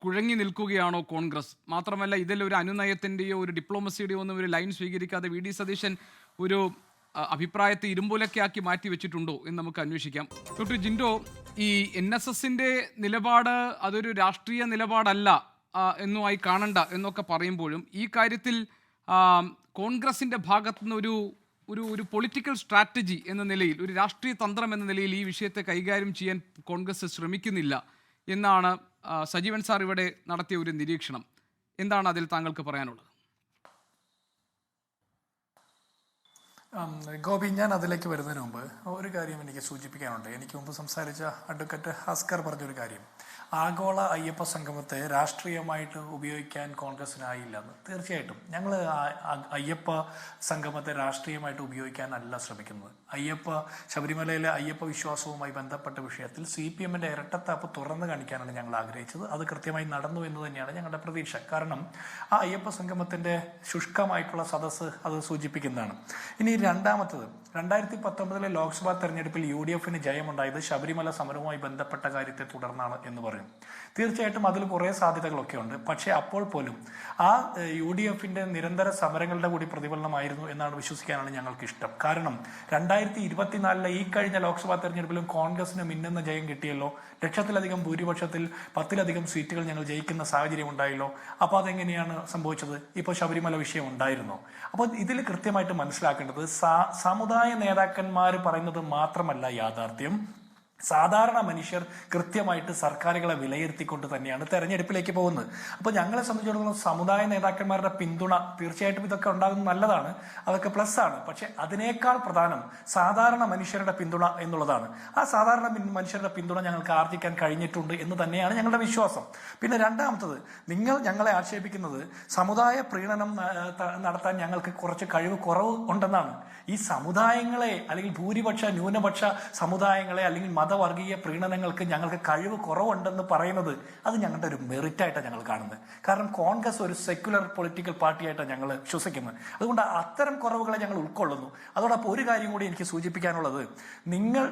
കുഴങ്ങി നിൽക്കുകയാണോ കോൺഗ്രസ്? മാത്രമല്ല ഇതിലൊരു അനുനയത്തിൻ്റെയോ ഒരു ഡിപ്ലോമസിയുടെയോ ഒന്നും ഒരു ലൈൻ സ്വീകരിക്കാതെ VD സതീശൻ ഒരു അഭിപ്രായത്തെ ഇരുമ്പുലൊക്കെ ആക്കി മാറ്റി വെച്ചിട്ടുണ്ടോ എന്ന് നമുക്ക് അന്വേഷിക്കാം. ഡോക്ടർ ജിൻഡോ, ഈ NSSന്റെ നിലപാട് അതൊരു രാഷ്ട്രീയ നിലപാടല്ല എന്നുമായി കാണണ്ട എന്നൊക്കെ പറയുമ്പോഴും ഈ കാര്യത്തിൽ കോൺഗ്രസിൻ്റെ ഭാഗത്തുനിന്ന് ഒരു പൊളിറ്റിക്കൽ സ്ട്രാറ്റജി എന്ന നിലയിൽ, ഒരു രാഷ്ട്രീയ തന്ത്രം എന്ന നിലയിൽ ഈ വിഷയത്തെ കൈകാര്യം ചെയ്യാൻ കോൺഗ്രസ് ശ്രമിക്കുന്നില്ല എന്നാണ് സജീവൻ സാർ ഇവിടെ നടത്തിയ ഒരു നിരീക്ഷണം. എന്താണ് അതിൽ താങ്കൾക്ക് പറയാനുള്ളത്? ഗോപി, ഞാൻ അതിലേക്ക് വരുന്നതിന് മുമ്പ് ഒരു കാര്യം എനിക്ക് സൂചിപ്പിക്കാനുണ്ട്. എനിക്ക് മുമ്പ് സംസാരിച്ച അഡ്വക്കേറ്റ് ഹസ്കർ പറഞ്ഞൊരു കാര്യം, ആഗോള അയ്യപ്പ സംഗമത്തെ രാഷ്ട്രീയമായിട്ട് ഉപയോഗിക്കാൻ കോൺഗ്രസിനായില്ല എന്ന്. തീർച്ചയായിട്ടും ഞങ്ങൾ അയ്യപ്പ സംഗമത്തെ രാഷ്ട്രീയമായിട്ട് ഉപയോഗിക്കാനല്ല ശ്രമിക്കുന്നത്. ശബരിമലയിലെ അയ്യപ്പ വിശ്വാസവുമായി ബന്ധപ്പെട്ട വിഷയത്തിൽ CPMന്റെ ഇരട്ടത്താപ്പ് തുറന്നു കാണിക്കാനാണ് ഞങ്ങൾ ആഗ്രഹിച്ചത്. അത് കൃത്യമായി നടന്നു എന്ന് തന്നെയാണ് ഞങ്ങളുടെ പ്രതീക്ഷ. കാരണം ആ അയ്യപ്പ സംഗമത്തിന്റെ ശുഷ്കമായിട്ടുള്ള സദസ്സ് അത് സൂചിപ്പിക്കുന്നതാണ്. ഇനി രണ്ടാമത്തത്, 2019 ലോക്സഭാ തെരഞ്ഞെടുപ്പിൽ UDFന് ജയമുണ്ടായത് ശബരിമല സമരവുമായി ബന്ധപ്പെട്ട കാര്യത്തെ തുടർന്നാണ് എന്ന് പറയും. തീർച്ചയായിട്ടും അതിൽ കുറേ സാധ്യതകളൊക്കെ ഉണ്ട്. പക്ഷേ അപ്പോൾ പോലും ആ UDFന്റെ നിരന്തര സമരങ്ങളുടെ കൂടി പ്രതിഫലനമായിരുന്നു എന്നാണ് വിശ്വസിക്കാനാണ് ഞങ്ങൾക്ക് ഇഷ്ടം. കാരണം 2024 ഈ കഴിഞ്ഞ ലോക്സഭാ തെരഞ്ഞെടുപ്പിലും കോൺഗ്രസിന് മിന്നുന്ന ജയം കിട്ടിയല്ലോ. ലക്ഷത്തിലധികം ഭൂരിപക്ഷത്തിൽ 10-ലധികം സീറ്റുകൾ ഞങ്ങൾ ജയിക്കുന്ന സാഹചര്യം ഉണ്ടായല്ലോ. അപ്പോൾ അതെങ്ങനെയാണ് സംഭവിച്ചത്? ഇപ്പോൾ ശബരിമല വിഷയം ഉണ്ടായിരുന്നോ? അപ്പോൾ ഇതിൽ കൃത്യമായിട്ട് മനസ്സിലാക്കേണ്ടത് സമുദായ നേതാക്കന്മാർ പറയുന്നത് മാത്രമല്ല യാഥാർത്ഥ്യം. സാധാരണ മനുഷ്യർ കൃത്യമായിട്ട് സർക്കാരുകളെ വിലയിരുത്തിക്കൊണ്ട് തന്നെയാണ് തെരഞ്ഞെടുപ്പിലേക്ക് പോകുന്നത്. അപ്പോൾ ഞങ്ങളെ സംബന്ധിച്ചിടത്തോളം സമുദായ നേതാക്കന്മാരുടെ പിന്തുണ തീർച്ചയായിട്ടും ഇതൊക്കെ ഉണ്ടാകുന്നത് നല്ലതാണ്, അതൊക്കെ പ്ലസ് ആണ്. പക്ഷെ അതിനേക്കാൾ പ്രധാനം സാധാരണ മനുഷ്യരുടെ പിന്തുണ എന്നുള്ളതാണ്. ആ സാധാരണ മനുഷ്യരുടെ പിന്തുണ ഞങ്ങൾക്ക് ആർജിക്കാൻ കഴിഞ്ഞിട്ടുണ്ട് എന്ന് തന്നെയാണ് ഞങ്ങളുടെ വിശ്വാസം. പിന്നെ രണ്ടാമത്തത്, നിങ്ങൾ ഞങ്ങളെ ആക്ഷേപിക്കുന്നത് സമുദായ പ്രീണനം നടത്താൻ ഞങ്ങൾക്ക് കുറച്ച് കഴിവ് കുറവ് ഉണ്ടെന്നാണ്. ഈ സമുദായങ്ങളെ അല്ലെങ്കിൽ ഭൂരിപക്ഷ ന്യൂനപക്ഷ സമുദായങ്ങളെ അല്ലെങ്കിൽ മതവർഗീയ പ്രീണനങ്ങൾക്ക് ഞങ്ങൾക്ക് കഴിവ് കുറവുണ്ടെന്ന് പറയുന്നത് അത് ഞങ്ങളുടെ ഒരു മെറിറ്റായിട്ടാണ് ഞങ്ങൾ കാണുന്നത്. കാരണം കോൺഗ്രസ് ഒരു സെക്യുലർ പൊളിറ്റിക്കൽ പാർട്ടിയായിട്ടാണ് ഞങ്ങൾ വിശ്വസിക്കുന്നത്. അതുകൊണ്ട് അത്തരം കുറവുകളെ ഞങ്ങൾ ഉൾക്കൊള്ളുന്നു. അതോടൊപ്പം ഒരു കാര്യം കൂടി എനിക്ക് സൂചിപ്പിക്കാനുള്ളത്, നിങ്ങൾ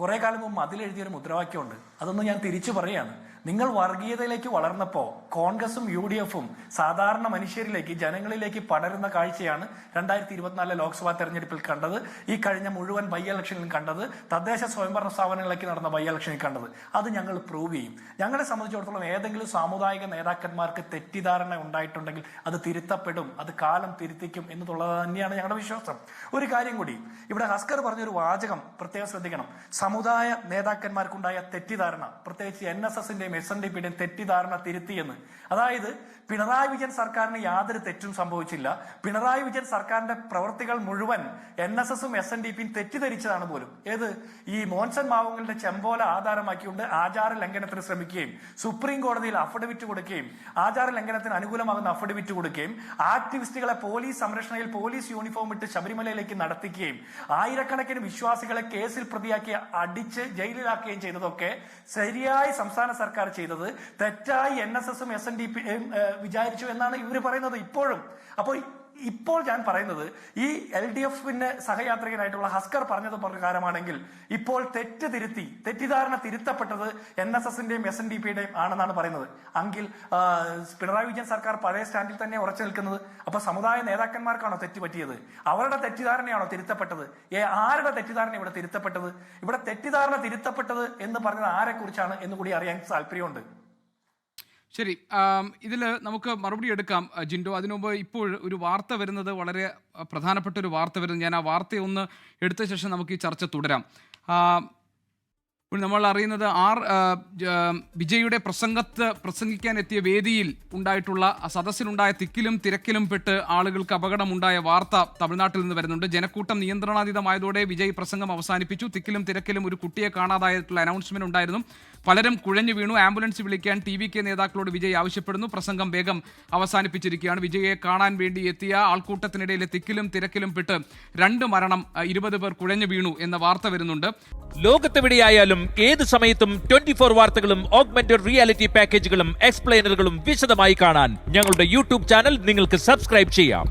കുറെ കാലം മുമ്പ് അതിലെഴുതിയൊരു മുദ്രാവാക്യമുണ്ട്, അതൊന്നും ഞാൻ തിരിച്ചു പറയുകയാണ്. നിങ്ങൾ വർഗീയതയിലേക്ക് വളർന്നപ്പോൾ കോൺഗ്രസും UDFും സാധാരണ മനുഷ്യരിലേക്ക് ജനങ്ങളിലേക്ക് പടരുന്ന കാഴ്ചയാണ് 2024 ലോക്സഭാ തെരഞ്ഞെടുപ്പിൽ കണ്ടത്, ഈ കഴിഞ്ഞ മുഴുവൻ ബൈ ഇലക്ഷനിലും കണ്ടത്, തദ്ദേശ സ്വയംഭരണ സ്ഥാപനങ്ങളിലേക്ക് നടന്ന ബൈ ഇലക്ഷനിൽ കണ്ടത്. അത് ഞങ്ങൾ പ്രൂവ് ചെയ്യും. ഞങ്ങളെ സംബന്ധിച്ചിടത്തോളം ഏതെങ്കിലും സാമുദായിക നേതാക്കന്മാർക്ക് തെറ്റിദ്ധാരണ ഉണ്ടായിട്ടുണ്ടെങ്കിൽ അത് തിരുത്തപ്പെടും, അത് കാലം തിരുത്തിക്കും എന്നുള്ളത് തന്നെയാണ് ഞങ്ങളുടെ വിശ്വാസം. ഒരു കാര്യം കൂടി, ഇവിടെ ഹസ്കർ പറഞ്ഞൊരു വാചകം പ്രത്യേകം ശ്രദ്ധിക്കണം. സമുദായ നേതാക്കന്മാർക്കുണ്ടായ തെറ്റിദ്ധാരണ, പ്രത്യേകിച്ച് NSSന്റെയും SNDPയുടെയും തെറ്റിദ്ധാരണ തിരുത്തിയെന്ന്. അതായത് പിണറായി വിജയൻ സർക്കാരിന് യാതൊരു തെറ്റും സംഭവിച്ചില്ല. പിണറായി വിജയൻ സർക്കാരിന്റെ പ്രവൃത്തികൾ മുഴുവൻ NSSും SNDPയും തെറ്റിദ്ധരിച്ചതാണ് പോലും. ഏത് ഈ മോൻസൺ മാവുങ്ങളുടെ ചെമ്പോല ആധാരമാക്കിക്കൊണ്ട് ആചാര ലംഘനത്തിന് ശ്രമിക്കുകയും സുപ്രീം കോടതിയിൽ അഫിഡവിറ്റ് കൊടുക്കുകയും ആചാര ലംഘനത്തിന് അനുകൂലമാകുന്ന അഫിഡവിറ്റ് കൊടുക്കുകയും ആക്ടിവിസ്റ്റുകളെ പോലീസ് സംരക്ഷണയിൽ പോലീസ് യൂണിഫോം ഇട്ട് ശബരിമലയിലേക്ക് നടത്തിക്കുകയും ആയിരക്കണക്കിന് വിശ്വാസികളെ കേസിൽ പ്രതിയാക്കി അടിച്ച് ജയിലിലാക്കുകയും ചെയ്തതൊക്കെ ശരിയായി സംസ്ഥാന സർക്കാർ ചെയ്തത്, തെറ്റായി NSSും SNDPയും വിചാരിച്ചു എന്നാണ് ഇവർ പറയുന്നത് ഇപ്പോഴും. അപ്പോൾ ഇപ്പോൾ ഞാൻ പറയുന്നത്, ഈ LDFന്റെ സഹയാത്രികനായിട്ടുള്ള ഹസ്കർ പറഞ്ഞത് പ്രകാരമാണെങ്കിൽ ഇപ്പോൾ തെറ്റിദ്ധാരണ തിരുത്തപ്പെട്ടത് NSSന്റെയും SNDPയുടെയും ആണെന്നാണ് പറയുന്നത്. എങ്കിൽ പിണറായി വിജയൻ സർക്കാർ പഴയ സ്റ്റാൻഡിൽ തന്നെ ഉറച്ചു നിൽക്കുന്നത്. അപ്പൊ സമുദായ നേതാക്കന്മാർക്കാണോ തെറ്റുപറ്റിയത്? അവരുടെ തെറ്റിദ്ധാരണയാണോ തിരുത്തപ്പെട്ടത്? ആരുടെ തെറ്റിദ്ധാരണ ഇവിടെ തിരുത്തപ്പെട്ടത്? ഇവിടെ തെറ്റിദ്ധാരണ തിരുത്തപ്പെട്ടത് എന്ന് പറഞ്ഞത് ആരെ കുറിച്ചാണ് എന്ന് കൂടി അറിയാൻ താല്പര്യമുണ്ട്. ശരി, ഇതിൽ നമുക്ക് മറുപടി എടുക്കാം ജിൻഡോ. അതിനുമുമ്പ് ഇപ്പോൾ ഒരു വാർത്ത വരുന്നത്, വളരെ പ്രധാനപ്പെട്ട ഒരു വാർത്ത വരുന്നത്, ഞാൻ ആ വാർത്തയൊന്ന് എടുത്ത ശേഷം നമുക്ക് ഈ ചർച്ച തുടരാം. നമ്മൾ അറിയുന്നത് വിജയുടെ പ്രസംഗിക്കാൻ എത്തിയ വേദിയിൽ ഉണ്ടായിട്ടുള്ള സദസ്സിലുണ്ടായ തിക്കിലും തിരക്കിലും പെട്ട് ആളുകൾക്ക് അപകടമുണ്ടായ വാർത്ത തമിഴ്നാട്ടിൽ നിന്ന് വരുന്നുണ്ട്. ജനക്കൂട്ടം നിയന്ത്രണാതീതമായതോടെ വിജയ് പ്രസംഗം അവസാനിപ്പിച്ചു. തിക്കിലും തിരക്കിലും ഒരു കുട്ടിയെ കാണാതായിട്ടുള്ള അനൗൺസ്മെന്റ് ഉണ്ടായിരുന്നു. പലരും കുഴഞ്ഞു വീണു. ആംബുലൻസ് വിളിക്കാൻ TVK നേതാക്കളോട് വിജയ് ആവശ്യപ്പെടുന്നു. പ്രസംഗം വേഗം അവസാനിപ്പിച്ചിരിക്കുകയാണ്. വിജയെ കാണാൻ വേണ്ടി എത്തിയ ആൾക്കൂട്ടത്തിനിടയിലെ തിക്കിലും തിരക്കിലും പെട്ട് 2 മരണം, 20 പേർ കുഴഞ്ഞു വീണു എന്ന വാർത്ത വരുന്നുണ്ട്. ലോകത്തെവിടെയായാലും ഏത് സമയത്തും 24 വാർത്തകളും ഓഗ്മെന്റഡ് റിയാലിറ്റി പാക്കേജുകളും എക്സ്പ്ലെയിനറുകളും വിശദമായി കാണാൻ ഞങ്ങളുടെ YouTube ചാനൽ നിങ്ങൾക്ക് സബ്സ്ക്രൈബ് ചെയ്യാം.